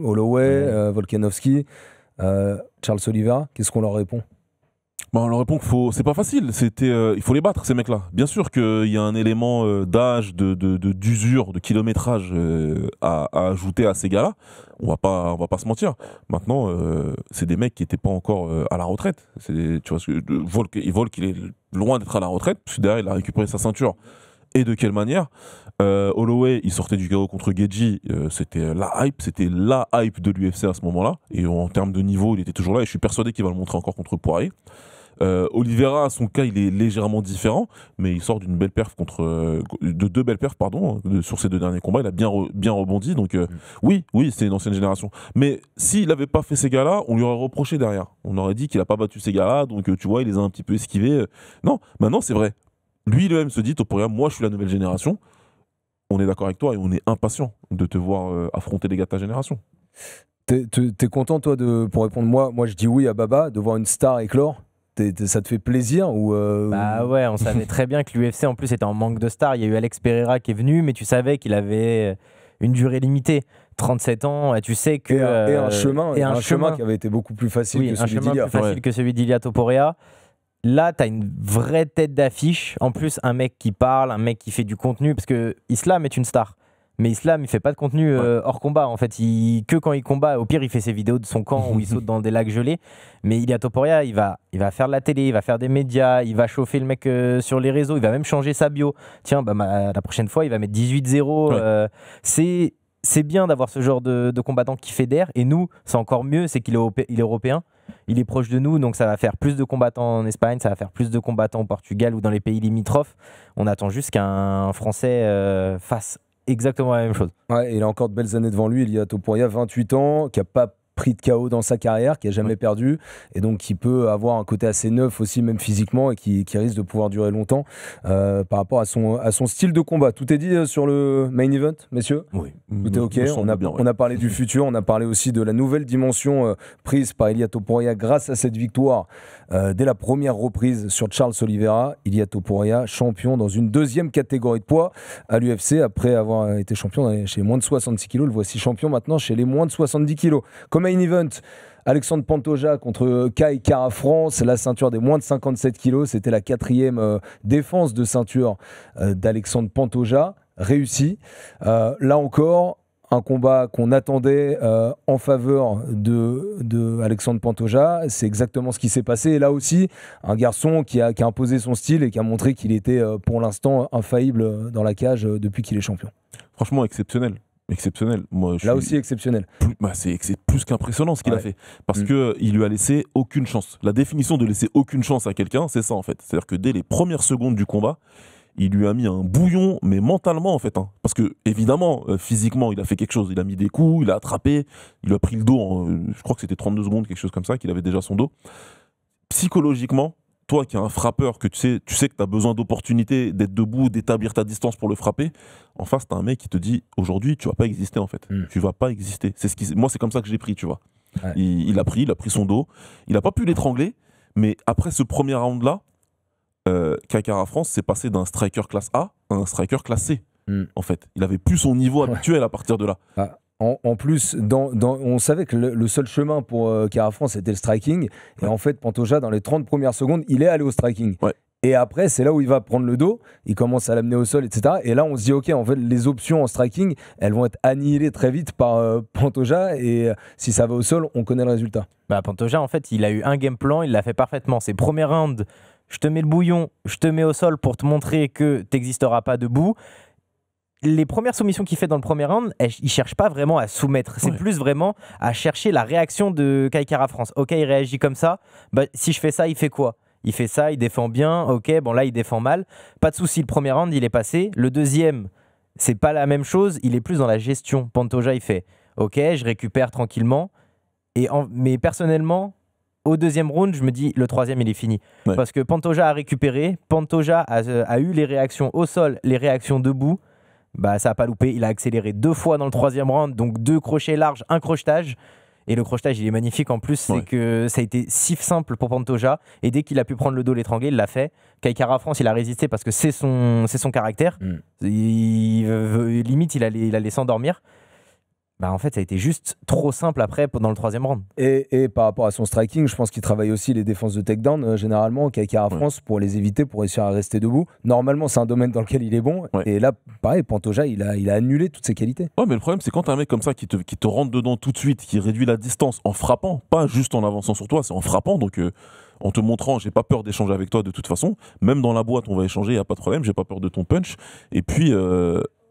Holloway, Volkanovski, Charles Oliveira, qu'est-ce qu'on leur répond? On leur répond que c'est pas facile, il faut les battre ces mecs-là. Bien sûr qu'il y a un élément d'âge, d'usure, de kilométrage à ajouter à ces gars-là. On va pas se mentir. Maintenant, c'est des mecs qui n'étaient pas encore à la retraite. Tu vois, Volk, il est loin d'être à la retraite, parce que derrière il a récupéré sa ceinture. Et de quelle manière? Holloway, il sortait du KO contre Gaethje, c'était la hype de l'UFC à ce moment-là. Et en termes de niveau, il était toujours là. Et je suis persuadé qu'il va le montrer encore contre Poirier. Oliveira, son cas, il est légèrement différent, mais il sort d'une belle perf de deux belles perfs, sur ses deux derniers combats. Il a bien rebondi. Donc oui, c'est une ancienne génération. Mais s'il n'avait pas fait ces gars-là, on lui aurait reproché derrière. On aurait dit qu'il n'a pas battu ces gars-là, donc tu vois, il les a un petit peu esquivés. Non, maintenant c'est vrai. Lui, lui-même se dit, Topuria, moi je suis la nouvelle génération. On est d'accord avec toi et on est impatient de te voir affronter les gars de ta génération. T'es content, toi, pour répondre moi je dis oui à Baba, de voir une star éclore? Ça te fait plaisir ou Bah ouais, on savait très bien que l'UFC en plus était en manque de stars. Il y a eu Alex Pereira qui est venu, mais tu savais qu'il avait une durée limitée. 37 ans, et tu sais que... Et un chemin qui avait été beaucoup plus facile que celui d'Ilia. Plus facile que celui d'Ilia Topuria. Là, tu as une vraie tête d'affiche. En plus, un mec qui parle, un mec qui fait du contenu, parce que Islam est une star. Mais Islam, il fait pas de contenu hors combat. En fait, que quand il combat, au pire, il fait ses vidéos de son camp où il saute dans des lacs gelés. Mais Ilia Topuria, il va faire de la télé, il va faire des médias, il va chauffer le mec sur les réseaux, il va même changer sa bio. Tiens, la prochaine fois, il va mettre 18-0. C'est bien d'avoir ce genre de combattant qui fédère. Et nous, c'est encore mieux, c'est qu'il est européen. Il est proche de nous, donc ça va faire plus de combattants en Espagne, ça va faire plus de combattants au Portugal ou dans les pays limitrophes. On attend juste qu'un Français fasse exactement la même chose. Ouais, il a encore de belles années devant lui. Ilia Topuria, 28 ans, qui n'a pas pris de KO dans sa carrière, qui n'a jamais perdu, et donc qui peut avoir un côté assez neuf aussi, même physiquement, et qui risque de pouvoir durer longtemps par rapport à son style de combat. Tout est dit sur le main event, messieurs? Oui. Tout est OK. On a parlé du futur, on a parlé aussi de la nouvelle dimension prise par Ilia Topuria grâce à cette victoire dès la première reprise sur Charles Oliveira. Ilia Topuria, champion dans une deuxième catégorie de poids à l'UFC, après avoir été champion chez les moins de 66 kg. Le voici champion maintenant chez les moins de 70 kg. Comme main event, Alexandre Pantoja contre Kai Kara France, la ceinture des moins de 57 kg. C'était la 4e défense de ceinture d'Alexandre Pantoja, réussie. Là encore, un combat qu'on attendait en faveur de Alexandre Pantoja. C'est exactement ce qui s'est passé. Et là aussi, un garçon qui a imposé son style et qui a montré qu'il était pour l'instant infaillible dans la cage depuis qu'il est champion. Franchement, exceptionnel. Moi, aussi exceptionnel. C'est plus qu'impressionnant ce qu'il a fait. Parce qu'il lui a laissé aucune chance. La définition de laisser aucune chance à quelqu'un, c'est ça en fait. C'est-à-dire que dès les premières secondes du combat, il lui a mis un bouillon, mais mentalement en fait. Parce que évidemment, physiquement, il a fait quelque chose. Il a mis des coups, il a attrapé, il lui a pris le dos. Je crois que c'était 32 secondes, quelque chose comme ça, qu'il avait déjà son dos. Psychologiquement, toi qui es un frappeur, que tu sais que tu as besoin d'opportunités, d'être debout, d'établir ta distance pour le frapper, en face, tu as un mec qui te dit aujourd'hui, tu vas pas exister en fait. Tu vas pas exister. Moi, c'est comme ça que je l'ai pris, tu vois. Ouais. Il a pris son dos. Il a pas pu l'étrangler, mais après ce premier round-là, Kai Kara-France s'est passé d'un striker classe A à un striker classe C. En fait, il avait plus son niveau habituel à partir de là. En plus, on savait que le seul chemin pour Kara-France c'était le striking. Et en fait, Pantoja, dans les 30 premières secondes, il est allé au striking. Ouais. Et après, c'est là où il va prendre le dos, il commence à l'amener au sol, etc. Et là, on se dit, ok, en fait, les options en striking, elles vont être annihilées très vite par Pantoja. Et si ça va au sol, on connaît le résultat. Pantoja, en fait, il a eu un game plan, il l'a fait parfaitement. Ses premiers rounds, je te mets le bouillon, je te mets au sol pour te montrer que tu n'existeras pas debout. Les premières soumissions qu'il fait dans le premier round, il ne cherche pas vraiment à soumettre. C'est plus vraiment à chercher la réaction de Kai Kara-France. Ok, il réagit comme ça. Si je fais ça, il fait quoi ? Il fait ça, il défend bien. Ok, bon là, il défend mal. Pas de souci, le premier round, il est passé. Le deuxième, c'est pas la même chose. Il est plus dans la gestion. Pantoja, il fait ok, je récupère tranquillement. Mais personnellement, au deuxième round, je me dis le troisième, il est fini. Ouais. Parce que Pantoja a récupéré. Pantoja a eu les réactions au sol, les réactions debout. Ça n'a pas loupé. Il a accéléré 2 fois dans le troisième round. Donc 2 crochets larges, un crochetage. Et le crochetage, il est magnifique en plus. C'est que ça a été si simple pour Pantoja. Et dès qu'il a pu prendre le dos, l'étrangler, il l'a fait. Kai Kara-France, il a résisté parce que c'est son caractère. Limite, il allait s'endormir. En fait, ça a été juste trop simple après dans le troisième round. Et par rapport à son striking, je pense qu'il travaille aussi les défenses de takedown, généralement, Kai Kara-France, pour les éviter, pour réussir à rester debout. Normalement, c'est un domaine dans lequel il est bon. Ouais. Et là, pareil, Pantoja, il a annulé toutes ses qualités. Ouais, mais le problème, c'est quand t'as un mec comme ça qui te rentre dedans tout de suite, qui réduit la distance en frappant, pas juste en avançant sur toi, c'est en frappant. Donc, en te montrant, j'ai pas peur d'échanger avec toi de toute façon. Même dans la boîte, on va échanger, il n'y a pas de problème, j'ai pas peur de ton punch. Et puis...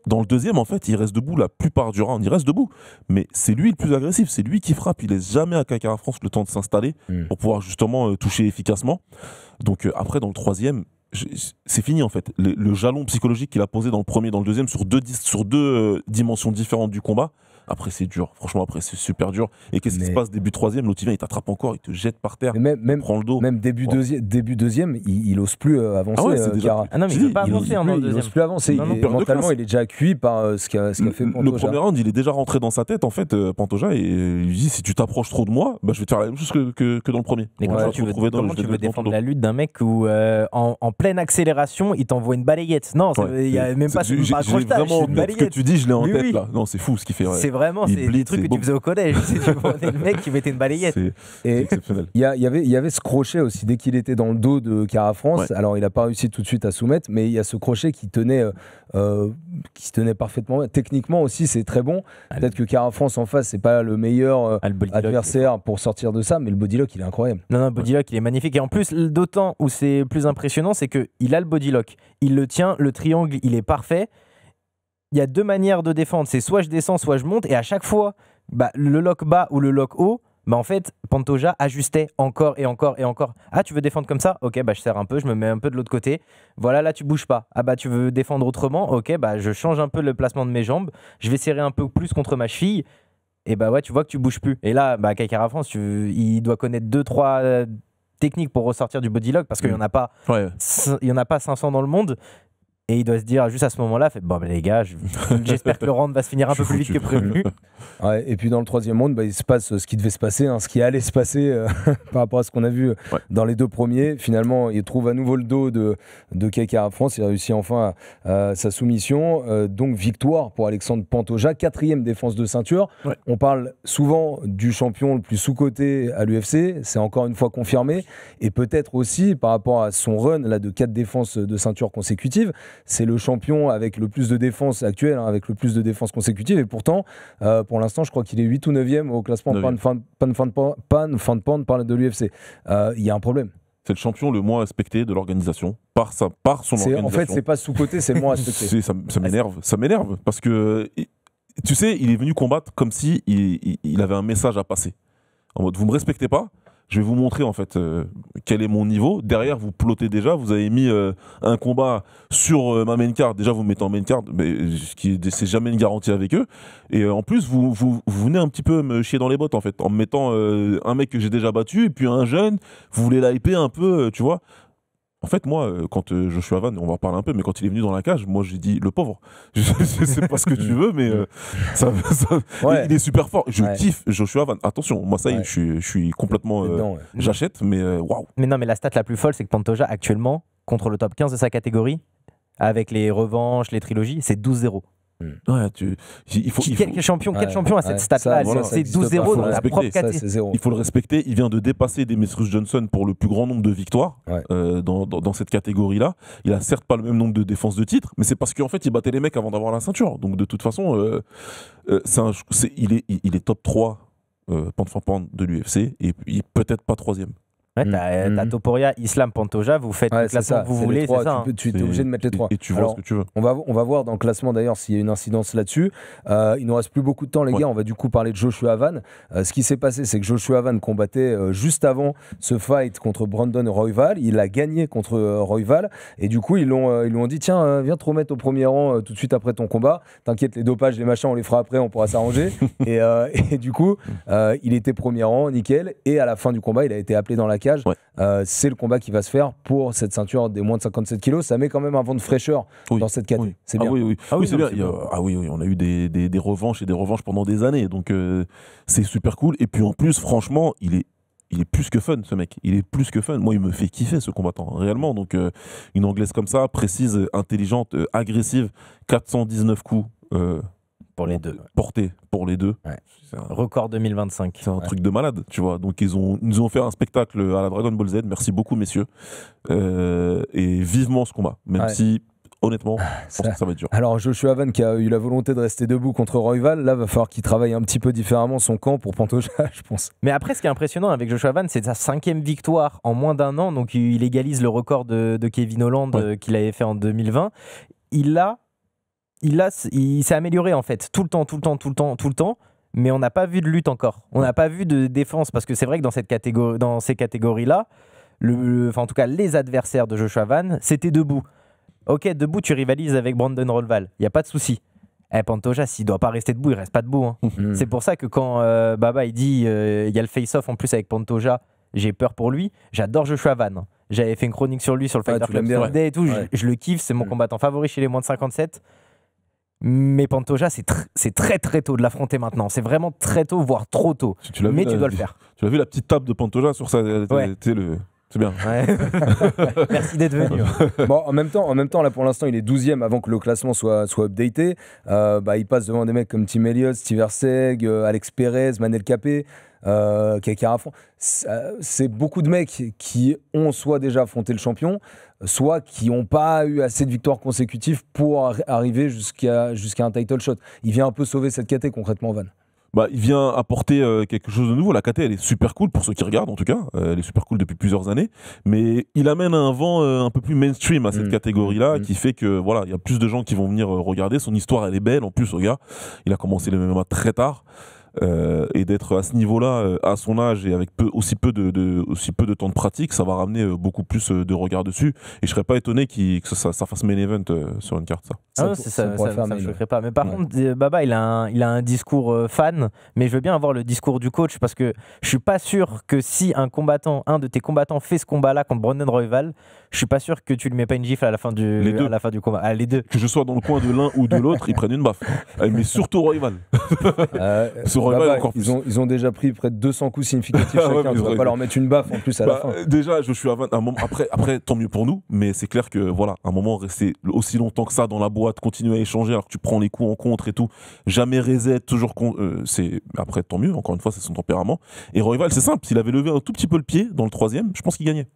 dans le deuxième, en fait, il reste debout la plupart du round. Il reste debout. Mais c'est lui le plus agressif. C'est lui qui frappe. Il laisse jamais à Kai Kara-France le temps de s'installer pour pouvoir justement toucher efficacement. Donc après, dans le troisième, c'est fini en fait. Le jalon psychologique qu'il a posé dans le premier, dans le deuxième, sur deux dimensions différentes du combat. Après, c'est dur. Franchement, après, c'est super dur. Et qu'est-ce qui se passe début troisième? L'autre, il vient, il t'attrape encore, il te jette par terre, il prend le dos. Même début deuxième, il ose plus avancer. Non, mais il veut pas avancer dans le deuxième. Il ose plus avancer. Mentalement, il est déjà cuit par ce qu'a fait Pantoja. Le premier round, il est déjà rentré dans sa tête, en fait, Pantoja, et il lui dit si tu t'approches trop de moi, je vais te faire la même chose que dans le premier. Mais comment tu veux défendre la lutte d'un mec où, en pleine accélération, il t'envoie une balayette? Non, il n'y a même pas de accrochage. Ce que tu dis, je l'ai en tête là. Non, c'est fou ce qu'il fait. C'est des trucs que tu faisais au collège. Tu prenais le mec qui mettait une balayette. C'est exceptionnel. Il y avait ce crochet aussi dès qu'il était dans le dos de Kara-France. Ouais. Alors il n'a pas réussi tout de suite à soumettre, mais il y a ce crochet qui tenait parfaitement. Techniquement aussi, c'est très bon. Peut-être que Kara-France en face, c'est pas le meilleur adversaire pour sortir de ça, mais le bodylock, il est incroyable. Non, le bodylock, il est magnifique. Et en plus, d'autant où c'est plus impressionnant, c'est qu'il a le bodylock. Il le tient, le triangle, il est parfait. Il y a 2 manières de défendre, c'est soit je descends, soit je monte, et à chaque fois, le lock bas ou le lock haut, en fait, Pantoja ajustait encore et encore et encore. Ah, tu veux défendre comme ça? Ok, je serre un peu, je me mets un peu de l'autre côté. Voilà, là, tu bouges pas. Ah, tu veux défendre autrement? Ok, je change un peu le placement de mes jambes, je vais serrer un peu plus contre ma cheville, et tu vois que tu bouges plus. Et là, Kai Kara-France, il doit connaître 2-3 techniques pour ressortir du bodylock, parce qu'il n'y en a pas 500 dans le monde. Et il doit se dire juste à ce moment-là, les gars, j'espère que le round va se finir un peu plus vite que prévu. Ouais, et puis dans le troisième round, il se passe ce qui devait se passer, ce qui allait se passer par rapport à ce qu'on a vu dans les 2 premiers. Finalement, il trouve à nouveau le dos de Kai Kara-France. Il réussit enfin sa soumission. Donc victoire pour Alexandre Pantoja, 4e défense de ceinture. Ouais. On parle souvent du champion le plus sous-coté à l'UFC. C'est encore une fois confirmé. Et peut-être aussi par rapport à son run là, de 4 défenses de ceinture consécutives, c'est le champion avec le plus de défense actuel, hein, avec le plus de défense consécutive. Et pourtant, pour l'instant, je crois qu'il est 8 ou 9e au classement Pan Fan Pound de l'UFC. Il y a un problème. C'est le champion le moins respecté de l'organisation par son organisation. En fait, c'est pas sous-côté, c'est le moins respecté. Ça m'énerve parce que, tu sais, il est venu combattre comme si il avait un message à passer. En mode, vous me respectez pas, je vais vous montrer en fait quel est mon niveau. Derrière, vous plottez déjà, vous avez mis un combat sur ma main card. Déjà, vous me mettez en main card, mais c'est jamais une garantie avec eux. Et en plus, vous venez un petit peu me chier dans les bottes en fait, en me mettant un mec que j'ai déjà battu et puis un jeune. Vous voulez l'hyper un peu, tu vois. En fait, moi, quand Joshua Van, on va en parler un peu, mais quand il est venu dans la cage, moi j'ai dit le pauvre. Je sais pas ce que tu veux, mais ouais. Il est super fort. Je kiffe Joshua Van. Attention, moi ça y est, je suis complètement. J'achète, mais waouh. Mais non, mais la stat la plus folle, c'est que Pantoja, actuellement, contre le top 15 de sa catégorie, avec les revanches, les trilogies, c'est 12-0. Ouais, Quel champion a cette stat-là? Voilà, c'est 12-0 dans la propre catégorie. Il faut le respecter. Il vient de dépasser Demetrius Johnson pour le plus grand nombre de victoires dans cette catégorie-là. Il a certes pas le même nombre de défenses de titre, mais c'est parce qu'en fait, il battait les mecs avant d'avoir la ceinture. Donc de toute façon, il est top 3 pound de l'UFC et peut-être pas 3e. Ouais, t'as Topuria, Islam, Pantoja, vous faites le classement que vous voulez, c'est ça. Tu es obligé de mettre les 3. Et tu vois ce que tu veux. On va voir dans le classement d'ailleurs s'il y a une incidence là-dessus. Il nous reste plus beaucoup de temps, les gars. On va du coup parler de Joshua Van. Ce qui s'est passé, c'est que Joshua Van combattait juste avant ce fight contre Brandon Royval. Il a gagné contre Royval. Et du coup, ils lui ont dit tiens, viens te remettre au premier rang tout de suite après ton combat. T'inquiète, les dopages, les machins, on les fera après, on pourra s'arranger. et du coup, il était premier rang, nickel. Et à la fin du combat, il a été appelé dans la cage. C'est le combat qui va se faire pour cette ceinture des moins de 57 kilos. Ça met quand même un vent de fraîcheur dans cette catégorie. C'est bien. Oui, c'est bien. On a eu des revanches et des revanches pendant des années. Donc c'est super cool. Et puis en plus, franchement, il est plus que fun, ce mec. Il est plus que fun. Moi, il me fait kiffer, ce combattant, réellement. Donc une anglaise comme ça, précise, intelligente, agressive, 419 coups. Pour les deux. Porté pour les deux. Ouais. Record 2025. C'est un truc de malade, tu vois. Donc ils nous ont fait un spectacle à la Dragon Ball Z. Merci beaucoup, messieurs. Et vivement ce combat. Même si, honnêtement, je pense que ça va être dur. Alors Joshua Van qui a eu la volonté de rester debout contre Royval, là va falloir qu'il travaille un petit peu différemment son camp pour Pantoja, je pense. Mais après, ce qui est impressionnant avec Joshua Van, c'est sa 5e victoire en moins d'un an. Donc il égalise le record de Kevin Holland qu'il avait fait en 2020. Il s'est amélioré en fait, tout le temps, mais on n'a pas vu de lutte encore. On n'a pas vu de défense, parce que c'est vrai que dans ces catégories-là, en tout cas les adversaires de Joshua Van, c'était debout. Ok, debout, tu rivalises avec Brandon Royval, il n'y a pas de souci. Pantoja, s'il ne doit pas rester debout, il ne reste pas debout. Hein. C'est pour ça que quand Baba il dit il y a le face-off en plus avec Pantoja, j'ai peur pour lui. J'adore Joshua Van. J'avais fait une chronique sur lui sur le Fighter Club Sunday et tout. Je le kiffe, c'est mon combattant favori chez les moins de 57. Mais Pantoja, c'est très très tôt de l'affronter maintenant. C'est vraiment très tôt, voire trop tôt. Mais tu dois le faire. Tu as vu la petite table de Pantoja sur ça? C'est bien. Ouais. Merci d'être venu. Bon, en même temps, là pour l'instant, il est 12e avant que le classement soit updaté. Il passe devant des mecs comme Tim Elliott, Steve Herseg, Alex Perez, Manel Capé, Kakarafon. C'est beaucoup de mecs qui ont soit déjà affronté le champion, soit qui n'ont pas eu assez de victoires consécutives pour arriver jusqu'à un title shot. Il vient un peu sauver cette caté concrètement, Van. Il vient apporter quelque chose de nouveau. La KT, elle est super cool pour ceux qui regardent, en tout cas. Elle est super cool depuis plusieurs années. Mais il amène un vent un peu plus mainstream à cette catégorie-là, qui fait que voilà, il y a plus de gens qui vont venir regarder. Son histoire, elle est belle. En plus, regarde, il a commencé le MMA très tard. Et d'être à ce niveau-là, à son âge et avec aussi peu de temps de pratique, ça va ramener beaucoup plus de regard dessus. Et je serais pas étonné que ça fasse main event sur une carte, ça. Ça me choquerait pas. Mais par contre, Baba, il a un discours fan, mais je veux bien avoir le discours du coach, parce que je suis pas sûr que si un de tes combattants fait ce combat-là contre Brandon Royval, je suis pas sûr que tu lui mets pas une gifle à la fin du combat. Les deux. Que je sois dans le coin de l'un ou de l'autre, ils prennent une baffe. Mais surtout Royval. Ils ont déjà pris près de 200 coups significatifs chacun. Tu vas pas leur mettre une baffe en plus à la fin. Déjà, je suis à 20. Après, tant mieux pour nous, mais c'est clair que voilà, à un moment, rester aussi longtemps que ça dans la boîte, continuer à échanger alors que tu prends les coups en contre et tout, jamais reset, toujours après, tant mieux. Encore une fois, c'est son tempérament. Et Royval, c'est simple, s'il avait levé un tout petit peu le pied dans le 3e, je pense qu'il gagnait.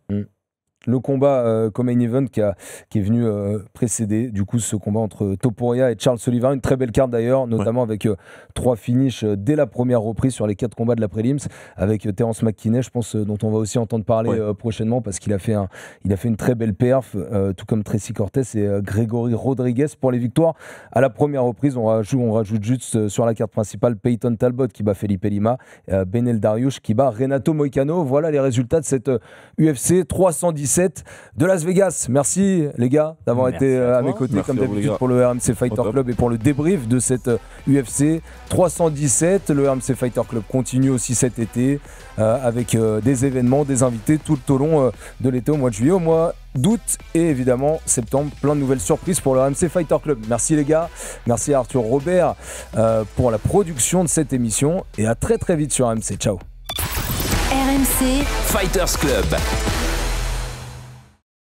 le combat comme main event qui est venu précéder du coup ce combat entre Topuria et Charles Sullivan. Une très belle carte d'ailleurs, notamment avec 3 finishes dès la première reprise sur les 4 combats de la prélims, avec Terence McKinney, je pense, dont on va aussi entendre parler prochainement, parce qu'il a fait une très belle perf, tout comme Tracy Cortez et Grégory Rodriguez pour les victoires. À la première reprise, on rajoute juste sur la carte principale Peyton Talbot qui bat Felipe Lima, Benel Dariush qui bat Renato Moicano. Voilà les résultats de cette UFC 317 de Las Vegas. Merci les gars d'avoir été à mes côtés comme d'habitude pour le RMC Fighter Club et pour le débrief de cette UFC 317. Le RMC Fighter Club continue aussi cet été avec des événements, des invités tout au long de l'été, au mois de juillet, au mois d'août et évidemment septembre. Plein de nouvelles surprises pour le RMC Fighter Club. Merci les gars, merci à Arthur Robert pour la production de cette émission et à très très vite sur RMC. Ciao. RMC Fighters Club.